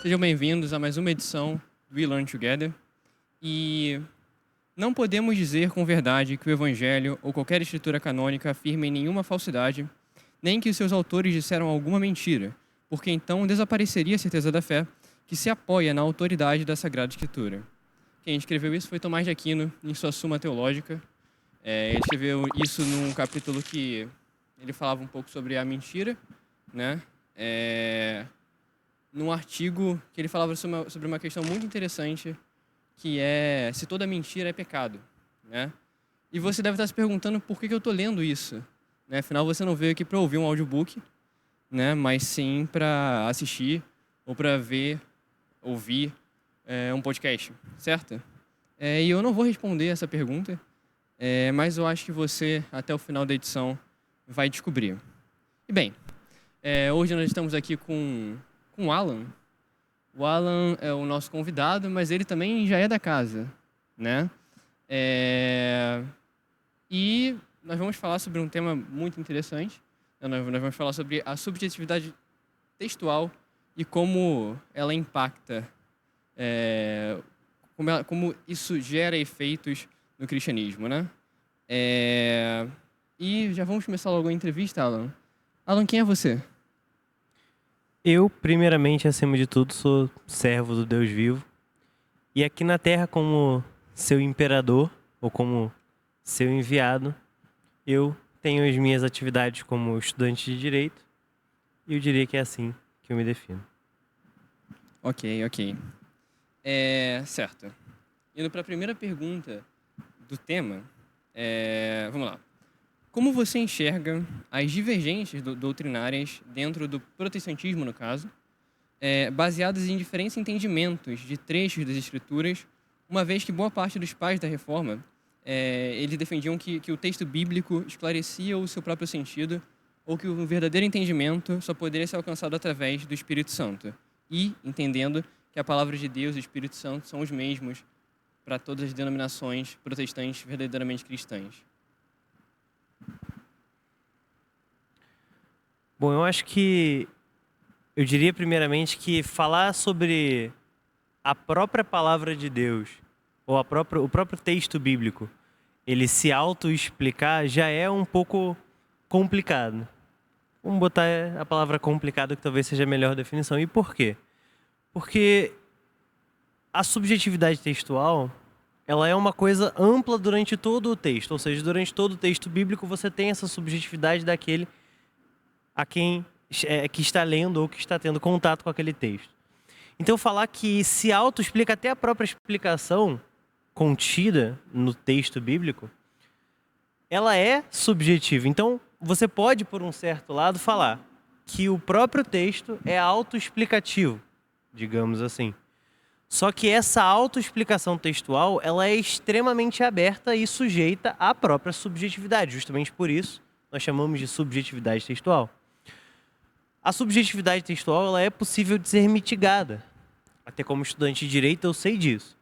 Sejam bem-vindos a mais uma edição do We Learn Together. E não podemos dizer com verdade que o Evangelho ou qualquer escritura canônica afirmem nenhuma falsidade, nem que os seus autores disseram alguma mentira, porque então desapareceria a certeza da fé que se apoia na autoridade da Sagrada Escritura. Quem escreveu isso foi Tomás de Aquino, em sua Suma Teológica. Ele escreveu isso num capítulo que ele falava um pouco sobre a mentira, né? Num artigo que ele falava sobre uma questão muito interessante, que é se toda mentira é pecado, né? E você deve estar se perguntando por que eu estou lendo isso, né? Afinal, você não veio aqui para ouvir um audiobook, né? Mas sim para assistir ou para ouvir um podcast, certo? E eu não vou responder essa pergunta, mas eu acho que você, até o final da edição, vai descobrir. E bem, hoje nós estamos aqui com o Alan. O Alan é o nosso convidado, mas ele também já é da casa, né? E nós vamos falar sobre um tema muito interessante. Nós vamos falar sobre a subjetividade textual e como ela impacta, como isso gera efeitos no cristianismo, né? E já vamos começar logo a entrevista, Alan. Alan, quem é você? Eu, primeiramente, acima de tudo, sou servo do Deus vivo. E aqui na Terra, como seu imperador, ou como seu enviado, eu tenho as minhas atividades como estudante de Direito. E eu diria que é assim que eu me defino. Ok. Certo. Indo para a primeira pergunta do tema, vamos lá. Como você enxerga as divergências doutrinárias dentro do protestantismo, no caso, baseadas em diferentes entendimentos de trechos das Escrituras, uma vez que boa parte dos pais da Reforma eles defendiam que o texto bíblico esclarecia o seu próprio sentido ou que o verdadeiro entendimento só poderia ser alcançado através do Espírito Santo, e entendendo que a palavra de Deus e o Espírito Santo são os mesmos para todas as denominações protestantes verdadeiramente cristãs. Bom, eu diria primeiramente que falar sobre a própria palavra de Deus, ou o próprio texto bíblico, ele se auto-explicar já é um pouco complicado. Vamos botar a palavra complicado, que talvez seja a melhor definição. E por quê? Porque a subjetividade textual, ela é uma coisa ampla durante todo o texto, ou seja, durante todo o texto bíblico você tem essa subjetividade daquele a quem que está lendo ou que está tendo contato com aquele texto. Então falar que se auto-explica até a própria explicação contida no texto bíblico, ela é subjetiva. Então você pode, por um certo lado, falar que o próprio texto é autoexplicativo, digamos assim. Só que essa autoexplicação textual, ela é extremamente aberta e sujeita à própria subjetividade. Justamente por isso, nós chamamos de subjetividade textual. A subjetividade textual, ela é possível de ser mitigada. Até como estudante de Direito, eu sei disso.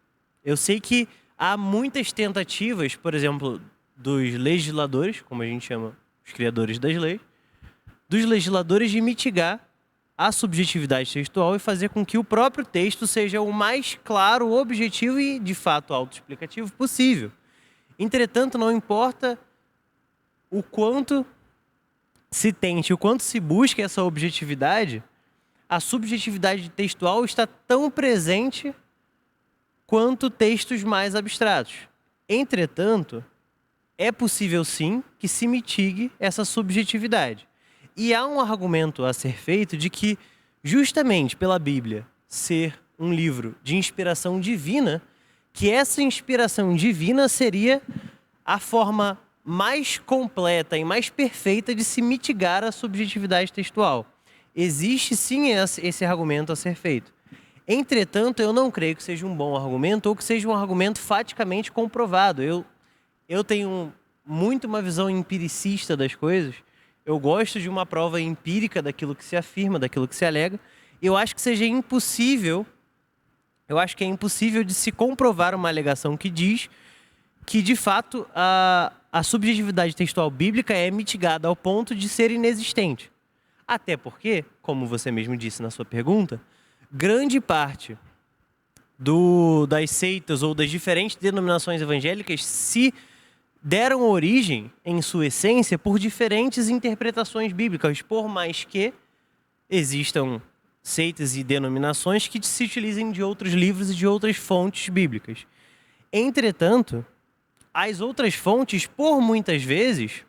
Eu sei que há muitas tentativas, por exemplo, dos legisladores, como a gente chama os criadores das leis, dos legisladores de mitigar a subjetividade textual e fazer com que o próprio texto seja o mais claro, objetivo e, de fato, autoexplicativo possível. Entretanto, não importa o quanto se tente, o quanto se busque essa objetividade, a subjetividade textual está tão presente quanto textos mais abstratos. Entretanto, é possível sim que se mitigue essa subjetividade. E há um argumento a ser feito de que, justamente pela Bíblia ser um livro de inspiração divina, que essa inspiração divina seria a forma mais completa e mais perfeita de se mitigar a subjetividade textual. Existe sim esse argumento a ser feito. Entretanto, eu não creio que seja um bom argumento ou que seja um argumento faticamente comprovado. Eu tenho muito uma visão empiricista das coisas. Eu gosto de uma prova empírica daquilo que se afirma, daquilo que se alega. Eu acho que é impossível de se comprovar uma alegação que diz que, de fato, a subjetividade textual bíblica é mitigada ao ponto de ser inexistente. Até porque, como você mesmo disse na sua pergunta, grande parte das seitas ou das diferentes denominações evangélicas se deram origem, em sua essência, por diferentes interpretações bíblicas, por mais que existam seitas e denominações que se utilizem de outros livros e de outras fontes bíblicas. Entretanto, as outras fontes, por muitas vezes,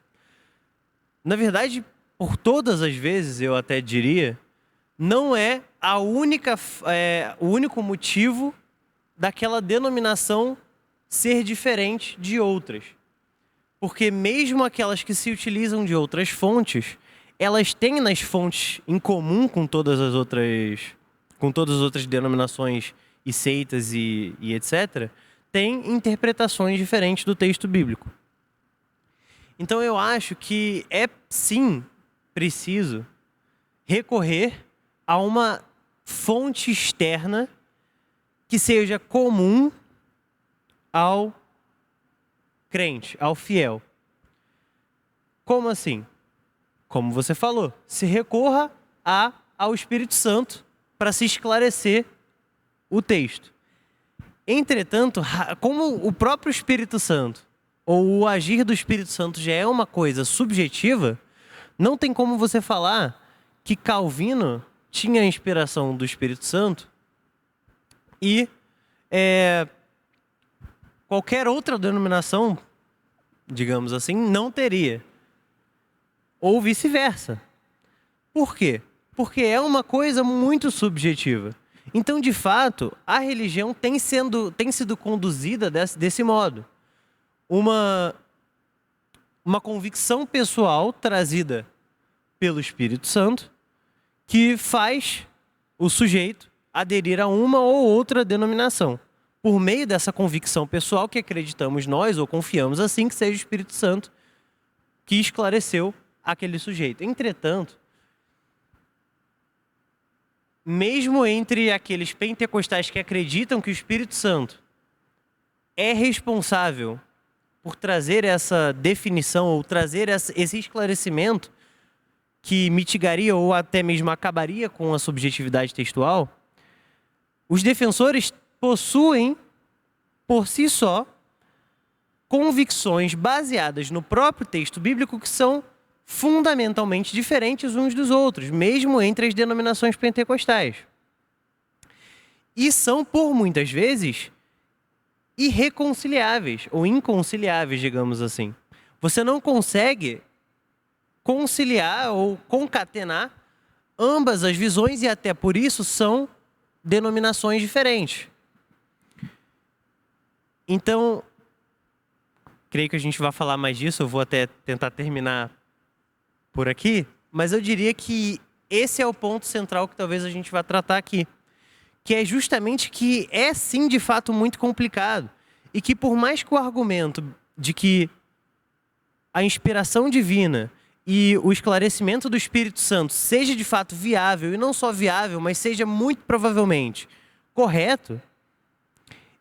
na verdade, por todas as vezes, eu até diria, não é o único motivo daquela denominação ser diferente de outras. Porque mesmo aquelas que se utilizam de outras fontes, elas têm nas fontes em comum com todas as outras denominações e seitas e etc., têm interpretações diferentes do texto bíblico. Então eu acho que é sim preciso recorrer a uma fonte externa que seja comum ao crente, ao fiel. Como assim? Como você falou, se recorra ao Espírito Santo para se esclarecer o texto. Entretanto, como o próprio Espírito Santo ou o agir do Espírito Santo já é uma coisa subjetiva, não tem como você falar que Calvino tinha a inspiração do Espírito Santo e qualquer outra denominação, digamos assim, não teria. Ou vice-versa. Por quê? Porque é uma coisa muito subjetiva. Então, de fato, a religião tem sido conduzida desse modo. Uma convicção pessoal trazida pelo Espírito Santo que faz o sujeito aderir a uma ou outra denominação. Por meio dessa convicção pessoal que acreditamos nós, ou confiamos assim, que seja o Espírito Santo que esclareceu aquele sujeito. Entretanto, mesmo entre aqueles pentecostais que acreditam que o Espírito Santo é responsável por trazer essa definição ou trazer esse esclarecimento que mitigaria ou até mesmo acabaria com a subjetividade textual, os defensores possuem, por si só, convicções baseadas no próprio texto bíblico que são fundamentalmente diferentes uns dos outros, mesmo entre as denominações pentecostais. E são, por muitas vezes, irreconciliáveis ou inconciliáveis, digamos assim. Você não consegue conciliar ou concatenar ambas as visões e até por isso são denominações diferentes. Então, creio que a gente vai falar mais disso, eu vou até tentar terminar por aqui, mas eu diria que esse é o ponto central que talvez a gente vá tratar aqui, que é justamente que é sim de fato muito complicado e que por mais que o argumento de que a inspiração divina e o esclarecimento do Espírito Santo seja de fato viável, e não só viável, mas seja muito provavelmente correto,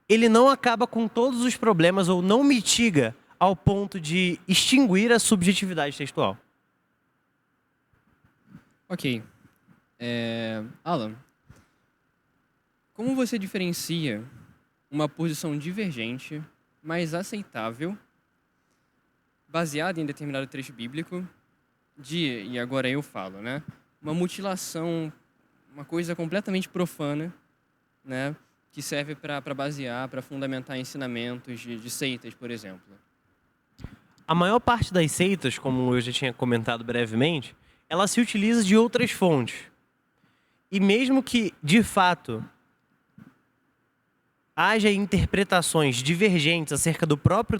ele não acaba com todos os problemas ou não mitiga ao ponto de extinguir a subjetividade textual. Ok. Alan, como você diferencia uma posição divergente, mas aceitável, baseada em determinado trecho bíblico, e agora eu falo, né? Uma mutilação, uma coisa completamente profana, né? Que serve para basear, para fundamentar ensinamentos de seitas, por exemplo. A maior parte das seitas, como eu já tinha comentado brevemente, ela se utiliza de outras fontes. E mesmo que, de fato, haja interpretações divergentes acerca do próprio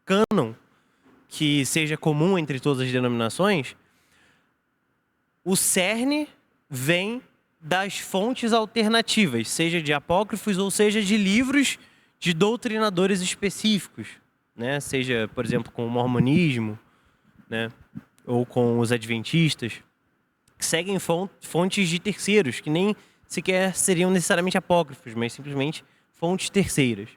cânon, que seja comum entre todas as denominações, o cerne vem das fontes alternativas, seja de apócrifos ou seja de livros de doutrinadores específicos, né? Seja, por exemplo, com o mormonismo, né? Ou com os adventistas, que seguem fontes de terceiros, que nem sequer seriam necessariamente apócrifos, mas simplesmente fontes terceiras.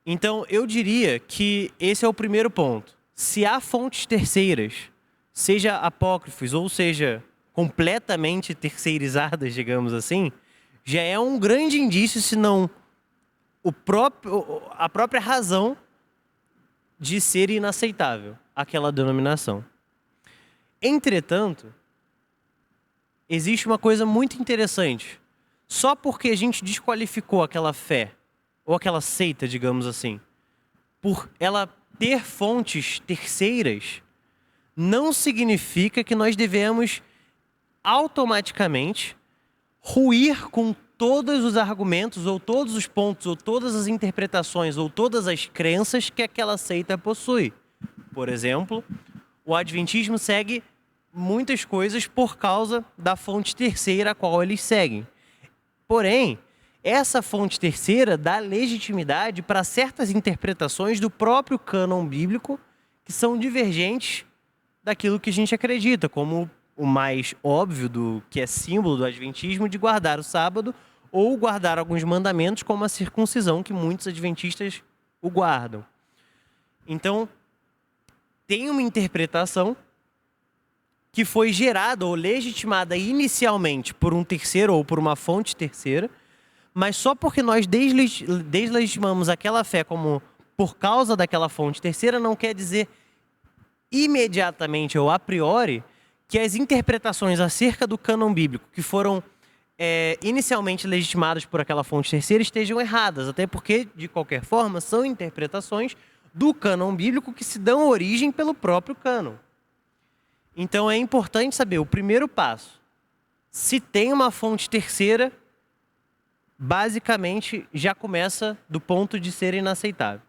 Então, eu diria que esse é o primeiro ponto. Se há fontes terceiras, seja apócrifos ou seja completamente terceirizadas, digamos assim, já é um grande indício, se não a própria razão de ser inaceitável aquela denominação. Entretanto, existe uma coisa muito interessante. Só porque a gente desqualificou aquela fé, ou aquela seita, digamos assim, por ela ter fontes terceiras, não significa que nós devemos automaticamente ruir com todos os argumentos, ou todos os pontos, ou todas as interpretações, ou todas as crenças que aquela seita possui. Por exemplo, o adventismo segue muitas coisas por causa da fonte terceira a qual eles seguem. Porém, essa fonte terceira dá legitimidade para certas interpretações do próprio cânon bíblico que são divergentes daquilo que a gente acredita, como o mais óbvio, do que é símbolo do adventismo, de guardar o sábado ou guardar alguns mandamentos, como a circuncisão, que muitos adventistas o guardam. Então, tem uma interpretação que foi gerada ou legitimada inicialmente por um terceiro ou por uma fonte terceira, mas só porque nós deslegitimamos aquela fé como por causa daquela fonte terceira, não quer dizer imediatamente ou a priori que as interpretações acerca do cânon bíblico que foram inicialmente legitimadas por aquela fonte terceira estejam erradas, até porque, de qualquer forma, são interpretações do cânon bíblico que se dão origem pelo próprio cânon. Então é importante saber o primeiro passo. Se tem uma fonte terceira, basicamente já começa do ponto de ser inaceitável.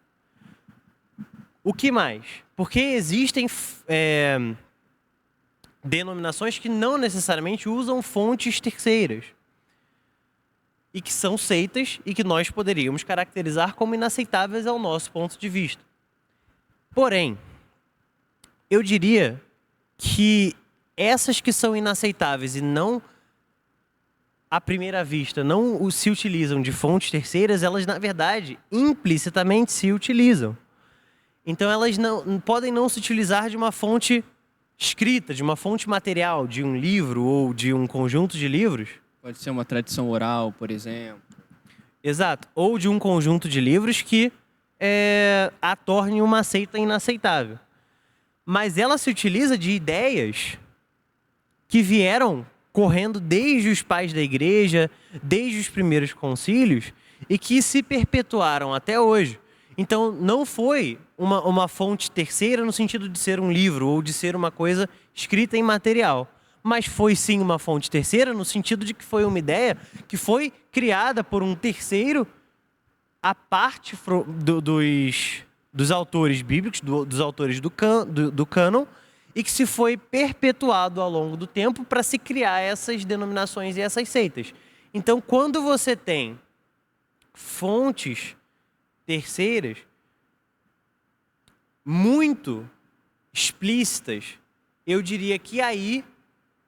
O que mais? Porque existem denominações que não necessariamente usam fontes terceiras e que são seitas e que nós poderíamos caracterizar como inaceitáveis ao nosso ponto de vista. Porém, eu diria que essas que são inaceitáveis e não, à primeira vista, não se utilizam de fontes terceiras, elas, na verdade, implicitamente se utilizam. Então, elas podem não se utilizar de uma fonte escrita, de uma fonte material, de um livro ou de um conjunto de livros. Pode ser uma tradição oral, por exemplo. Exato. Ou de um conjunto de livros que a torne uma seita inaceitável. Mas ela se utiliza de ideias que vieram correndo desde os pais da igreja, desde os primeiros concílios, e que se perpetuaram até hoje. Então, não foi uma fonte terceira no sentido de ser um livro ou de ser uma coisa escrita em material, mas foi sim uma fonte terceira no sentido de que foi uma ideia que foi criada por um terceiro à parte dos autores bíblicos, dos autores do cânon, e que se foi perpetuado ao longo do tempo para se criar essas denominações e essas seitas. Então, quando você tem fontes terceiras muito explícitas, eu diria que aí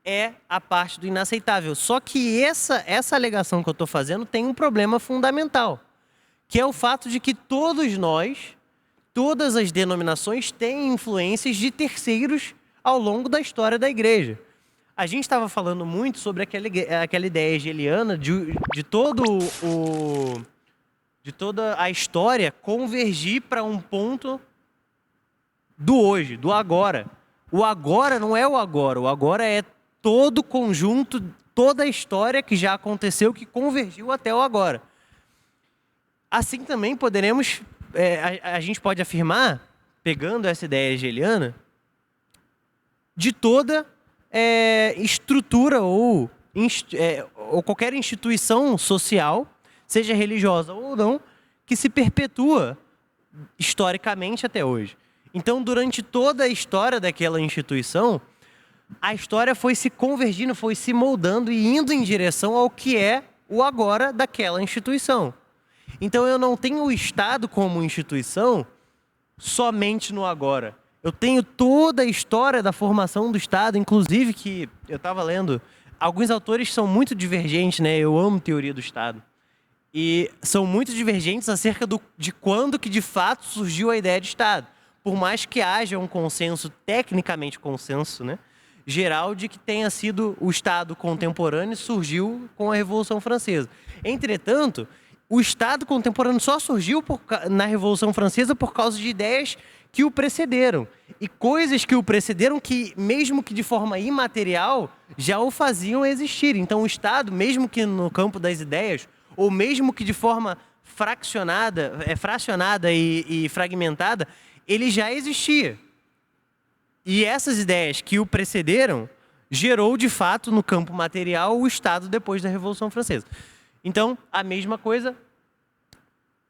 é a parte do inaceitável. Só que essa alegação que eu estou fazendo tem um problema fundamental, que é o fato de que todas as denominações têm influências de terceiros ao longo da história da igreja. A gente estava falando muito sobre aquela ideia hegeliana de toda a história convergir para um ponto do hoje, do agora. O agora não é o agora é todo o conjunto, toda a história que já aconteceu, que convergiu até o agora. Assim também poderemos, a gente pode afirmar, pegando essa ideia hegeliana, de toda estrutura ou qualquer instituição social, seja religiosa ou não, que se perpetua historicamente até hoje. Então, durante toda a história daquela instituição, a história foi se convergindo, foi se moldando e indo em direção ao que é o agora daquela instituição. Então, eu não tenho o Estado como instituição somente no agora. Eu tenho toda a história da formação do Estado, inclusive que eu estava lendo, alguns autores são muito divergentes, né? Eu amo teoria do Estado. E são muito divergentes acerca de quando que de fato surgiu a ideia de Estado. Por mais que haja um consenso, tecnicamente consenso, né, geral de que tenha sido o Estado contemporâneo surgiu com a Revolução Francesa. Entretanto, o Estado contemporâneo só surgiu na Revolução Francesa por causa de ideias que o precederam. E coisas que o precederam que, mesmo que de forma imaterial, já o faziam existir. Então, o Estado, mesmo que no campo das ideias, ou mesmo que de forma fracionada e fragmentada, ele já existia. E essas ideias que o precederam gerou, de fato, no campo material, o Estado depois da Revolução Francesa. Então, a mesma coisa,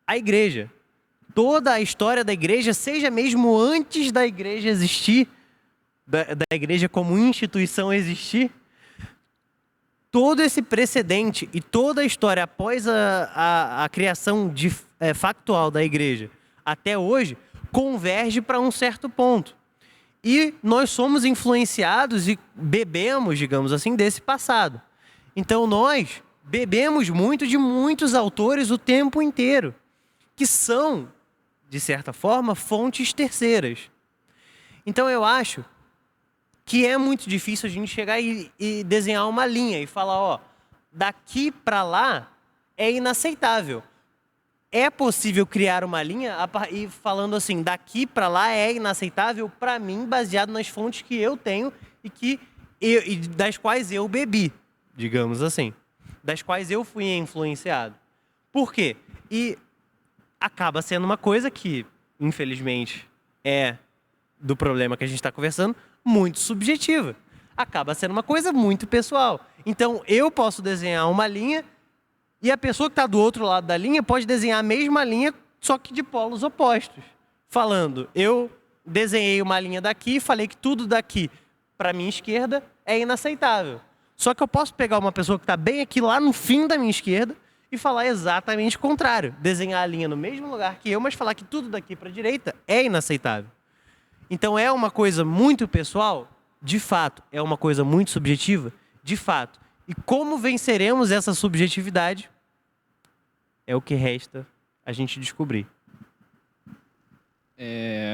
a igreja. Toda a história da igreja, seja mesmo antes da igreja existir, da igreja como instituição existir, todo esse precedente e toda a história após a criação factual da igreja até hoje, converge para um certo ponto. E nós somos influenciados e bebemos, digamos assim, desse passado. Então nós bebemos muito de muitos autores o tempo inteiro, que são, de certa forma, fontes terceiras. Então eu acho que é muito difícil a gente chegar e desenhar uma linha e falar, ó, daqui para lá é inaceitável. É possível criar uma linha e falando assim, daqui para lá é inaceitável para mim, baseado nas fontes que eu tenho e das quais eu bebi, digamos assim, das quais eu fui influenciado. Por quê? E acaba sendo uma coisa que, infelizmente, é do problema que a gente está conversando, muito subjetiva. Acaba sendo uma coisa muito pessoal. Então, eu posso desenhar uma linha e a pessoa que está do outro lado da linha pode desenhar a mesma linha, só que de polos opostos. Falando, eu desenhei uma linha daqui e falei que tudo daqui para a minha esquerda é inaceitável. Só que eu posso pegar uma pessoa que está bem aqui lá no fim da minha esquerda e falar exatamente o contrário. Desenhar a linha no mesmo lugar que eu, mas falar que tudo daqui para a direita é inaceitável. Então é uma coisa muito pessoal? De fato. É uma coisa muito subjetiva? De fato. E como venceremos essa subjetividade? É o que resta a gente descobrir.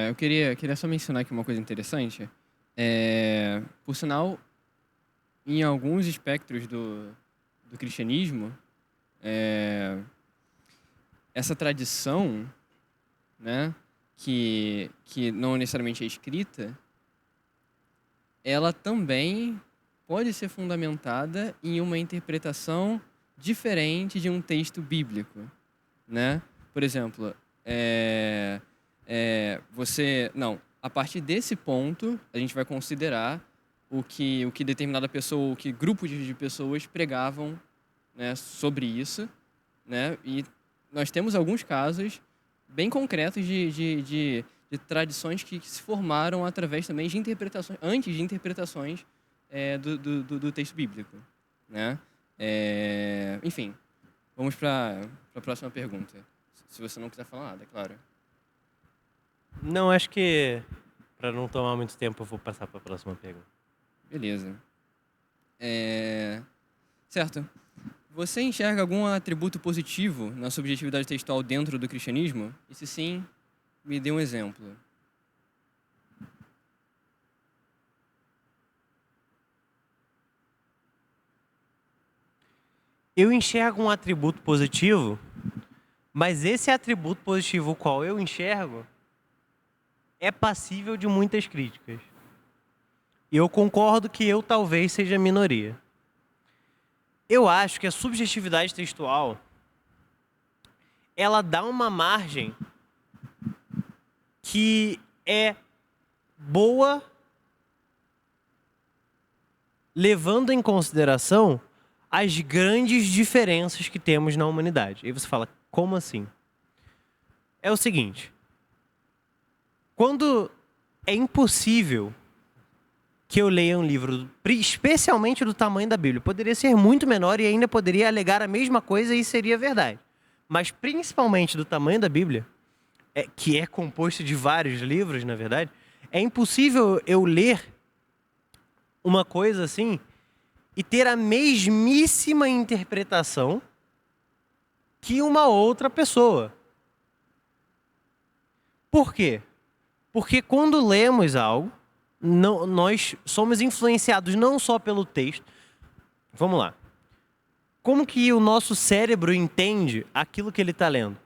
Eu queria só mencionar aqui uma coisa interessante. Por sinal, em alguns espectros do cristianismo, essa tradição, né, que não necessariamente é escrita, ela também pode ser fundamentada em uma interpretação diferente de um texto bíblico, né? Por exemplo, a partir desse ponto, a gente vai considerar o que determinada pessoa, o que grupos de pessoas pregavam, né, sobre isso, né? E nós temos alguns casos bem concretos de tradições que se formaram através também de interpretações, antes de interpretações do texto bíblico, né? Enfim, vamos para a próxima pergunta. Se você não quiser falar nada, é claro. Não, acho que para não tomar muito tempo eu vou passar para a próxima pergunta. Beleza. Certo. Você enxerga algum atributo positivo na subjetividade textual dentro do cristianismo? E se sim, me dê um exemplo. Eu enxergo um atributo positivo, mas esse atributo positivo, o qual eu enxergo, é passível de muitas críticas. E eu concordo que eu talvez seja a minoria. Eu acho que a subjetividade textual, ela dá uma margem que é boa, levando em consideração as grandes diferenças que temos na humanidade. Aí você fala, como assim? É o seguinte, quando é impossível que eu leia um livro, especialmente do tamanho da Bíblia, poderia ser muito menor e ainda poderia alegar a mesma coisa e seria verdade. Mas principalmente do tamanho da Bíblia, que é composto de vários livros, na verdade, é impossível eu ler uma coisa assim e ter a mesmíssima interpretação que uma outra pessoa. Por quê? Porque quando lemos algo, nós somos influenciados não só pelo texto. Vamos lá. Como que o nosso cérebro entende aquilo que ele está lendo?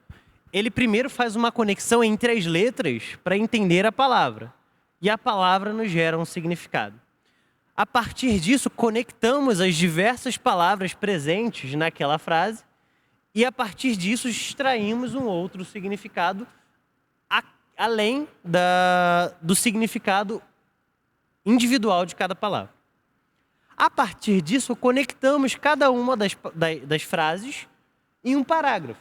Ele primeiro faz uma conexão entre as letras para entender a palavra. E a palavra nos gera um significado. A partir disso, conectamos as diversas palavras presentes naquela frase e, a partir disso, extraímos um outro significado além do significado individual de cada palavra. A partir disso, conectamos cada uma das frases em um parágrafo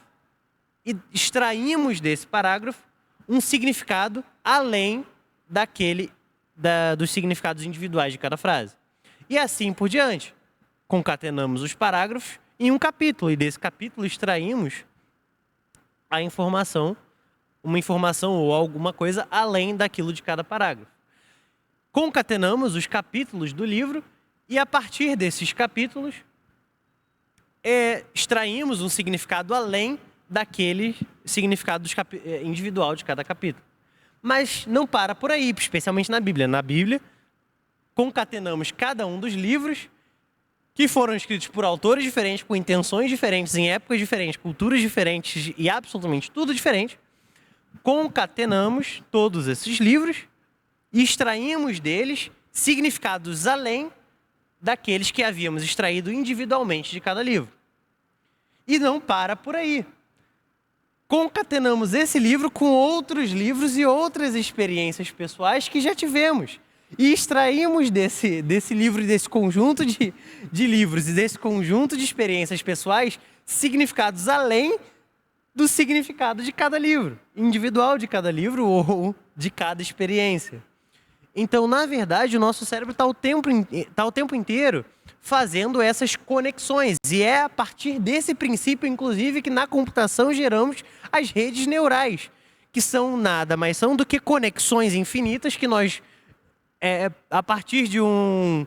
e extraímos desse parágrafo um significado além dos significados individuais de cada frase. E assim por diante. Concatenamos os parágrafos em um capítulo, e desse capítulo extraímos uma informação ou alguma coisa além daquilo de cada parágrafo. Concatenamos os capítulos do livro e, a partir desses capítulos, extraímos um significado além daquele significado individual de cada capítulo. Mas não para por aí, especialmente na Bíblia. Na Bíblia, concatenamos cada um dos livros que foram escritos por autores diferentes, com intenções diferentes, em épocas diferentes, culturas diferentes e absolutamente tudo diferente. Concatenamos todos esses livros e extraímos deles significados além daqueles que havíamos extraído individualmente de cada livro. E não para por aí. Concatenamos esse livro com outros livros e outras experiências pessoais que já tivemos. E extraímos desse livro e desse conjunto de livros e desse conjunto de experiências pessoais significados além do significado de cada livro, individual de cada livro ou de cada experiência. Então, na verdade, o nosso cérebro está o tempo inteiro fazendo essas conexões. E é a partir desse princípio, inclusive, que na computação geramos as redes neurais, que são nada mais são do que conexões infinitas que nós, a partir de um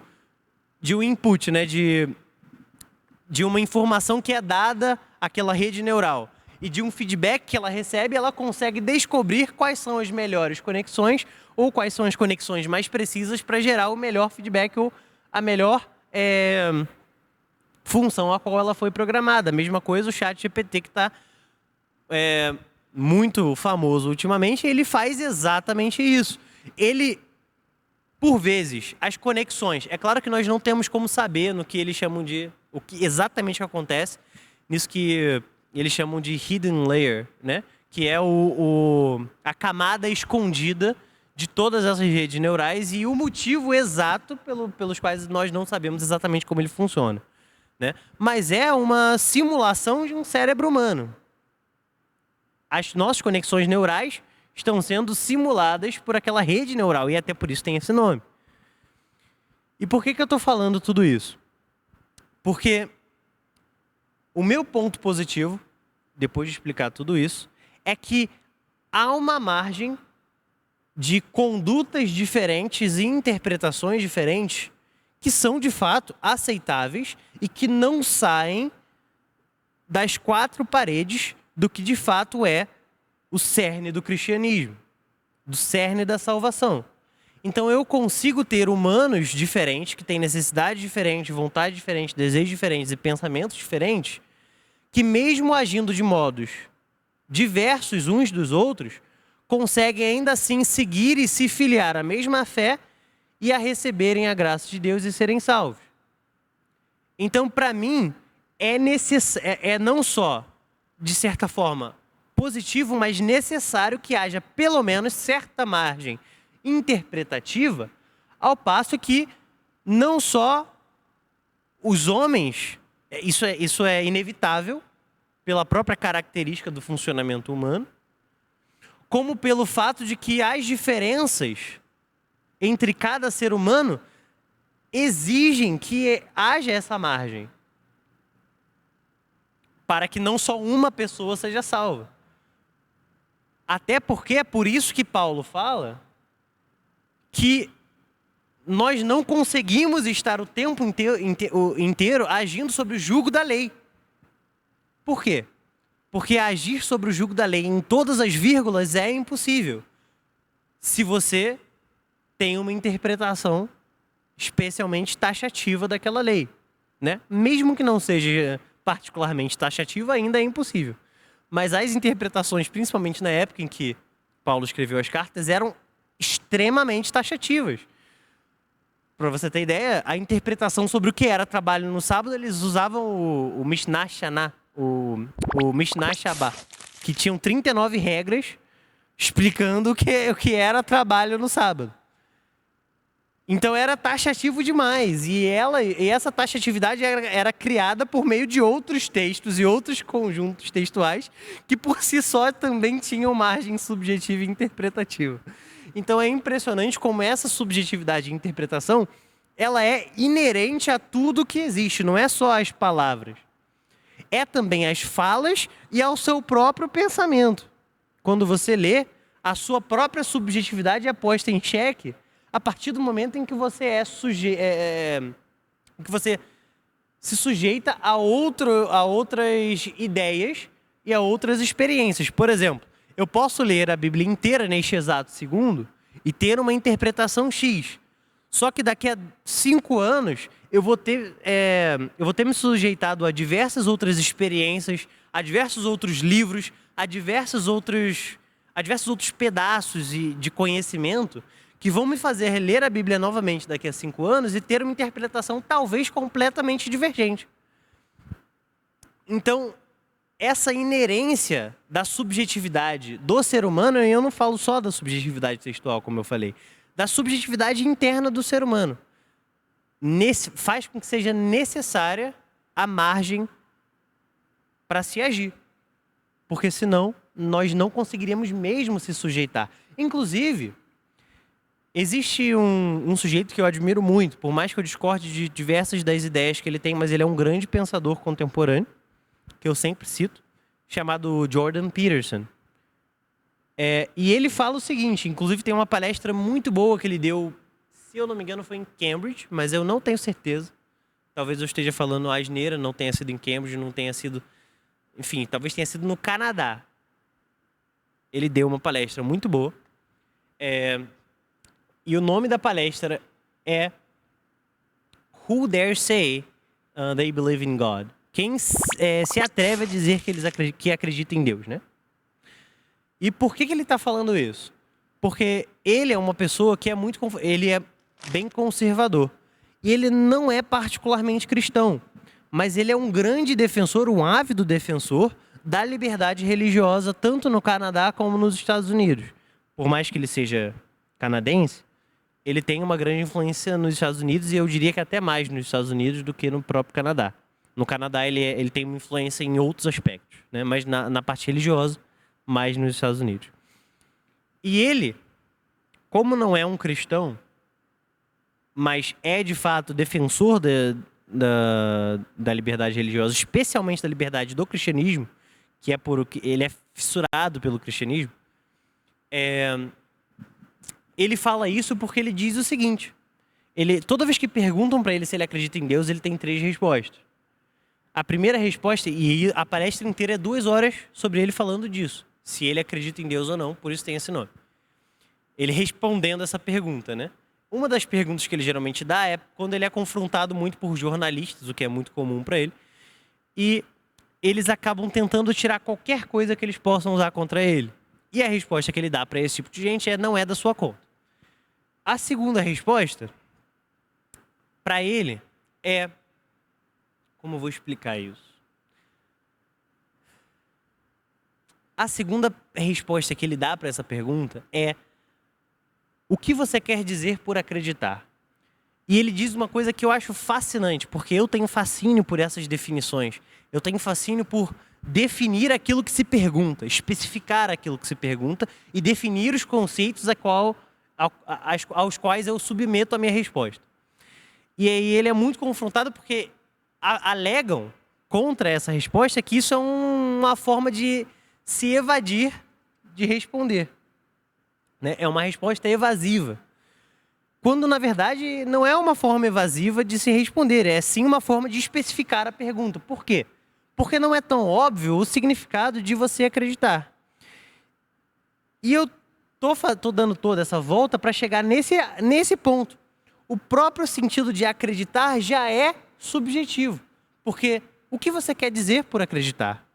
input, né, de uma informação que é dada àquela rede neural e de um feedback que ela recebe, ela consegue descobrir quais são as melhores conexões ou quais são as conexões mais precisas para gerar o melhor feedback ou a melhor função a qual ela foi programada. A mesma coisa o ChatGPT, que está muito famoso ultimamente, ele faz exatamente isso. Ele, por vezes, as conexões... É claro que nós não temos como saber no que eles chamam de... o que exatamente acontece nisso que eles chamam de hidden layer, né? Que é a camada escondida de todas essas redes neurais e o motivo exato pelos quais nós não sabemos exatamente como ele funciona, né? Mas é uma simulação de um cérebro humano. As nossas conexões neurais estão sendo simuladas por aquela rede neural e até por isso tem esse nome. E por que eu estou falando tudo isso? Porque o meu ponto positivo, depois de explicar tudo isso, é que há uma margem de condutas diferentes e interpretações diferentes que são, de fato, aceitáveis e que não saem das quatro paredes do que, de fato, é o cerne do cristianismo, do cerne da salvação. Então, eu consigo ter humanos diferentes, que têm necessidades diferentes, vontades diferentes, desejos diferentes e pensamentos diferentes, que mesmo agindo de modos diversos uns dos outros, conseguem ainda assim seguir e se filiar à mesma fé e a receberem a graça de Deus e serem salvos. Então, para mim, é não só, de certa forma, positivo, mas necessário que haja pelo menos certa margem interpretativa, ao passo que não só os homens, isso é inevitável pela própria característica do funcionamento humano, como pelo fato de que as diferenças entre cada ser humano exigem que haja essa margem para que não só uma pessoa seja salva. Até porque é por isso que Paulo fala que nós não conseguimos estar o tempo inteiro agindo sobre o jugo da lei. Por quê? Porque agir sobre o jugo da lei em todas as vírgulas é impossível. Se você tem uma interpretação especialmente taxativa daquela lei, né? Mesmo que não seja particularmente taxativa, ainda é impossível. Mas as interpretações, principalmente na época em que Paulo escreveu as cartas, eram extremamente taxativas. Para você ter ideia, a interpretação sobre o que era trabalho no sábado, eles usavam o Mishnah Shana, o Mishnah Shabbat, que tinham 39 regras explicando o que era trabalho no sábado. Então era taxativo demais. E essa taxatividade era criada por meio de outros textos e outros conjuntos textuais que por si só também tinham margem subjetiva e interpretativa. Então é impressionante como essa subjetividade de interpretação ela é inerente a tudo que existe, não é só as palavras. É também as falas e ao seu próprio pensamento. Quando você lê, a sua própria subjetividade é posta em xeque a partir do momento em que você que você se sujeita a outras ideias e a outras experiências. Por exemplo, eu posso ler a Bíblia inteira neste exato segundo e ter uma interpretação X. Só que daqui a 5 anos eu vou ter me sujeitado a diversas outras experiências, a diversos outros livros, a diversos outros pedaços de conhecimento que vão me fazer ler a Bíblia novamente daqui a 5 anos e ter uma interpretação talvez completamente divergente. Então, essa inerência da subjetividade do ser humano, e eu não falo só da subjetividade textual, como eu falei, da subjetividade interna do ser humano, faz com que seja necessária a margem para se agir. Porque senão, nós não conseguiríamos mesmo se sujeitar. Inclusive, existe um sujeito que eu admiro muito, por mais que eu discorde de diversas das ideias que ele tem, mas ele é um grande pensador contemporâneo, que eu sempre cito, chamado Jordan Peterson. E ele fala o seguinte, inclusive tem uma palestra muito boa que ele deu, se eu não me engano foi em Cambridge, mas eu não tenho certeza. Talvez eu esteja falando asneira, não tenha sido em Cambridge, não tenha sido... Enfim, talvez tenha sido no Canadá. Ele deu uma palestra muito boa. E o nome da palestra é Who Dare Say They Believe in God? Quem se atreve a dizer que acredita em Deus, né? E por que ele está falando isso? Porque ele é uma pessoa que ele é bem conservador. E ele não é particularmente cristão. Mas ele é um grande defensor, um ávido defensor da liberdade religiosa, tanto no Canadá como nos Estados Unidos. Por mais que ele seja canadense, ele tem uma grande influência nos Estados Unidos, e eu diria que até mais nos Estados Unidos do que no próprio Canadá. No Canadá, ele tem uma influência em outros aspectos, né? Mas na parte religiosa, mais nos Estados Unidos. E ele, como não é um cristão, mas é de fato defensor da liberdade religiosa, especialmente da liberdade do cristianismo, que é ele é fissurado pelo cristianismo, ele fala isso porque ele diz o seguinte: toda vez que perguntam para ele se ele acredita em Deus, ele tem 3 respostas. A primeira resposta, e a palestra inteira é 2 horas sobre ele falando disso, se ele acredita em Deus ou não, por isso tem esse nome. Ele respondendo essa pergunta, né? Uma das perguntas que ele geralmente dá é quando ele é confrontado muito por jornalistas, o que é muito comum para ele, e eles acabam tentando tirar qualquer coisa que eles possam usar contra ele. E a resposta que ele dá para esse tipo de gente não é da sua conta. A segunda resposta, para ele, é... Como eu vou explicar isso? A segunda resposta que ele dá para essa pergunta é: o que você quer dizer por acreditar? E ele diz uma coisa que eu acho fascinante, porque eu tenho fascínio por essas definições. Eu tenho fascínio por definir aquilo que se pergunta, especificar aquilo que se pergunta e definir os conceitos aos quais eu submeto a minha resposta. E aí ele é muito confrontado porque alegam contra essa resposta que isso é uma forma de se evadir de responder, né? É uma resposta evasiva. Quando, na verdade, não é uma forma evasiva de se responder, é sim uma forma de especificar a pergunta. Por quê? Porque não é tão óbvio o significado de você acreditar. E eu tô dando toda essa volta para chegar nesse ponto. O próprio sentido de acreditar já é subjetivo. Porque o que você quer dizer por acreditar?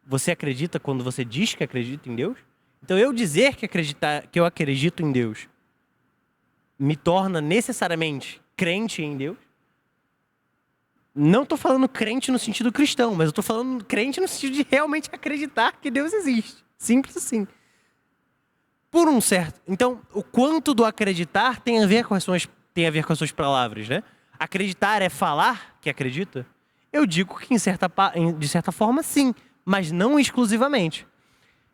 Você acredita quando você diz que acredita em Deus? Então eu dizer que eu acredito em Deus me torna necessariamente crente em Deus? Não estou falando crente no sentido cristão, mas eu estou falando crente no sentido de realmente acreditar que Deus existe. Simples assim. Então, o quanto do acreditar tem a ver com as suas palavras, né? Acreditar é falar que acredita? Eu digo que de certa forma sim, mas não exclusivamente.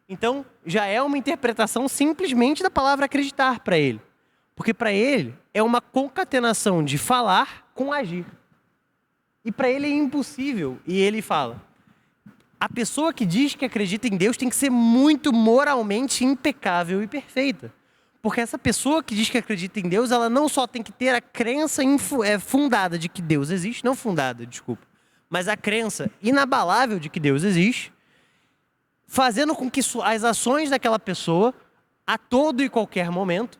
Então, já é uma interpretação simplesmente da palavra acreditar para ele. Porque para ele é uma concatenação de falar com agir. E para ele é impossível. E ele fala, a pessoa que diz que acredita em Deus tem que ser muito moralmente impecável e perfeita. Porque essa pessoa que diz que acredita em Deus, ela não só tem que ter a crença fundada de que Deus existe, não fundada, desculpa, mas a crença inabalável de que Deus existe, fazendo com que as ações daquela pessoa, a todo e qualquer momento,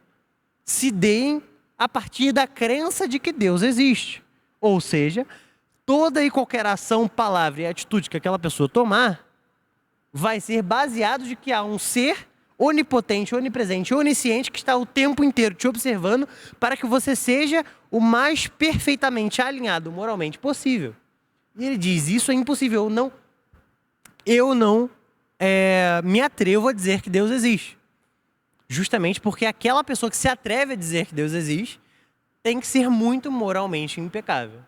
se deem a partir da crença de que Deus existe. Ou seja, toda e qualquer ação, palavra e atitude que aquela pessoa tomar vai ser baseado de que há um ser onipotente, onipresente, onisciente que está o tempo inteiro te observando para que você seja o mais perfeitamente alinhado moralmente possível. E ele diz, isso é impossível. Eu não me atrevo a dizer que Deus existe. Justamente porque aquela pessoa que se atreve a dizer que Deus existe tem que ser muito moralmente impecável.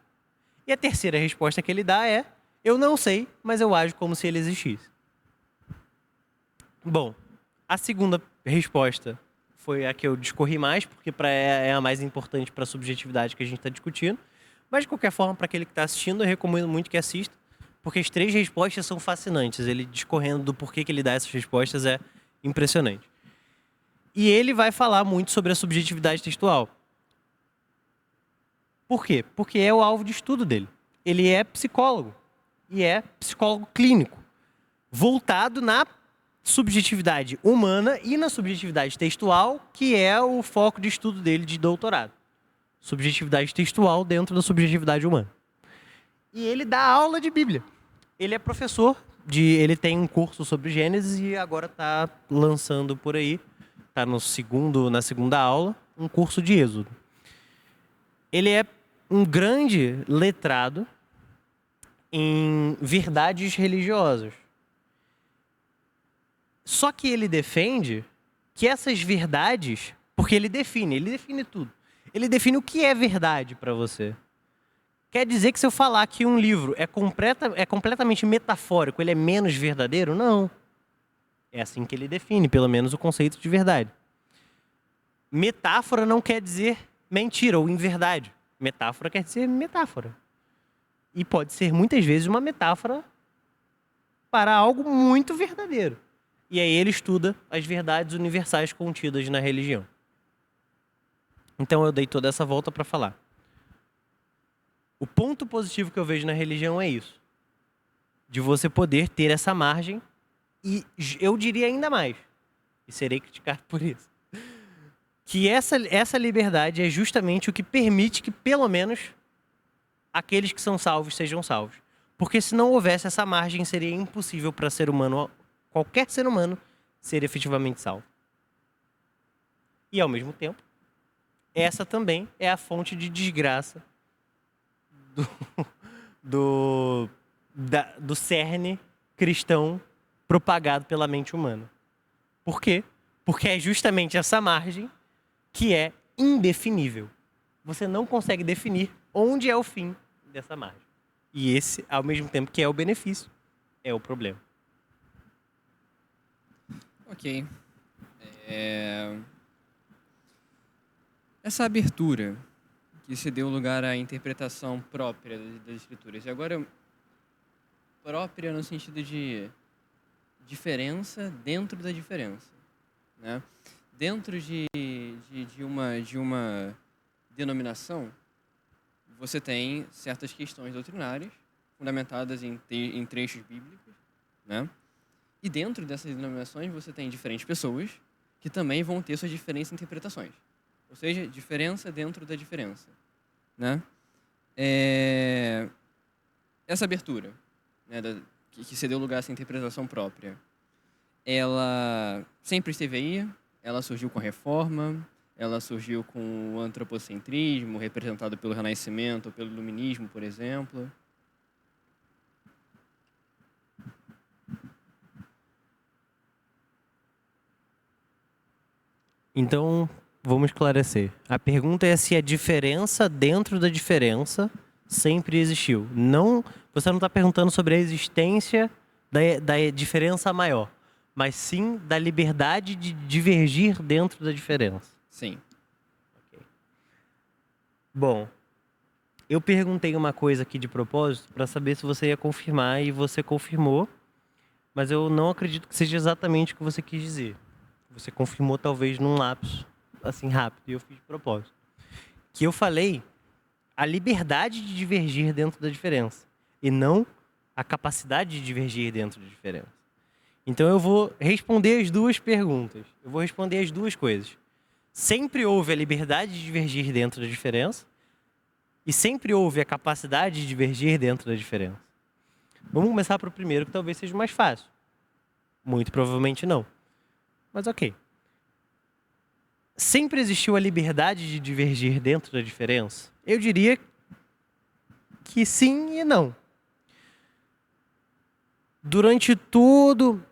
E a terceira resposta que ele dá é, eu não sei, mas eu ajo como se ele existisse. Bom, a segunda resposta foi a que eu discorri mais, porque é a mais importante para a subjetividade que a gente está discutindo. Mas, de qualquer forma, para aquele que está assistindo, eu recomendo muito que assista, porque as 3 respostas são fascinantes. Ele discorrendo do porquê que ele dá essas respostas é impressionante. E ele vai falar muito sobre a subjetividade textual. Por quê? Porque é o alvo de estudo dele. Ele é psicólogo. E é psicólogo clínico. Voltado na subjetividade humana e na subjetividade textual, que é o foco de estudo dele de doutorado. Subjetividade textual dentro da subjetividade humana. E ele dá aula de Bíblia. Ele é professor, ele tem um curso sobre Gênesis e agora está lançando por aí, está na segunda aula, um curso de Êxodo. Ele é um grande letrado em verdades religiosas. Só que ele defende que essas verdades, porque ele define tudo. Ele define o que é verdade para você. Quer dizer que se eu falar que um livro é completamente metafórico, ele é menos verdadeiro? Não. É assim que ele define, pelo menos, o conceito de verdade. Metáfora não quer dizer mentira ou inverdade. Metáfora quer dizer metáfora. E pode ser, muitas vezes, uma metáfora para algo muito verdadeiro. E aí ele estuda as verdades universais contidas na religião. Então eu dei toda essa volta para falar. O ponto positivo que eu vejo na religião é isso. De você poder ter essa margem e eu diria ainda mais, e serei criticado por isso, que essa liberdade é justamente o que permite que, pelo menos, aqueles que são salvos sejam salvos. Porque se não houvesse essa margem, seria impossível para qualquer ser humano, ser efetivamente salvo. E, ao mesmo tempo, essa também é a fonte de desgraça do cerne cristão propagado pela mente humana. Por quê? Porque é justamente essa margem que é indefinível. Você não consegue definir onde é o fim dessa margem. E esse, ao mesmo tempo que é o benefício, é o problema. Ok. Essa abertura que se deu lugar à interpretação própria das escrituras. E agora, própria no sentido de diferença dentro da diferença, né? Dentro de uma denominação, você tem certas questões doutrinárias fundamentadas em trechos bíblicos, né? E dentro dessas denominações você tem diferentes pessoas que também vão ter suas diferentes interpretações. Ou seja, diferença dentro da diferença, né? Essa abertura, né, que se deu lugar a essa interpretação própria, ela sempre esteve aí, ela surgiu com a Reforma, ela surgiu com o antropocentrismo, representado pelo Renascimento, ou pelo Iluminismo, por exemplo. Então, vamos esclarecer. A pergunta é se a diferença dentro da diferença sempre existiu. Não, você não está perguntando sobre a existência da diferença maior, mas sim da liberdade de divergir dentro da diferença. Sim. Okay. Bom, eu perguntei uma coisa aqui de propósito para saber se você ia confirmar e você confirmou, mas eu não acredito que seja exatamente o que você quis dizer. Você confirmou talvez num lapso, assim, rápido, e eu fiz de propósito. Que eu falei a liberdade de divergir dentro da diferença, e não a capacidade de divergir dentro da diferença. Então eu vou responder as duas perguntas. Eu vou responder as duas coisas. Sempre houve a liberdade de divergir dentro da diferença, e sempre houve a capacidade de divergir dentro da diferença. Vamos começar para o primeiro, que talvez seja mais fácil. Muito provavelmente não. Mas ok. Sempre existiu a liberdade de divergir dentro da diferença? Eu diria que sim e não. Durante todo...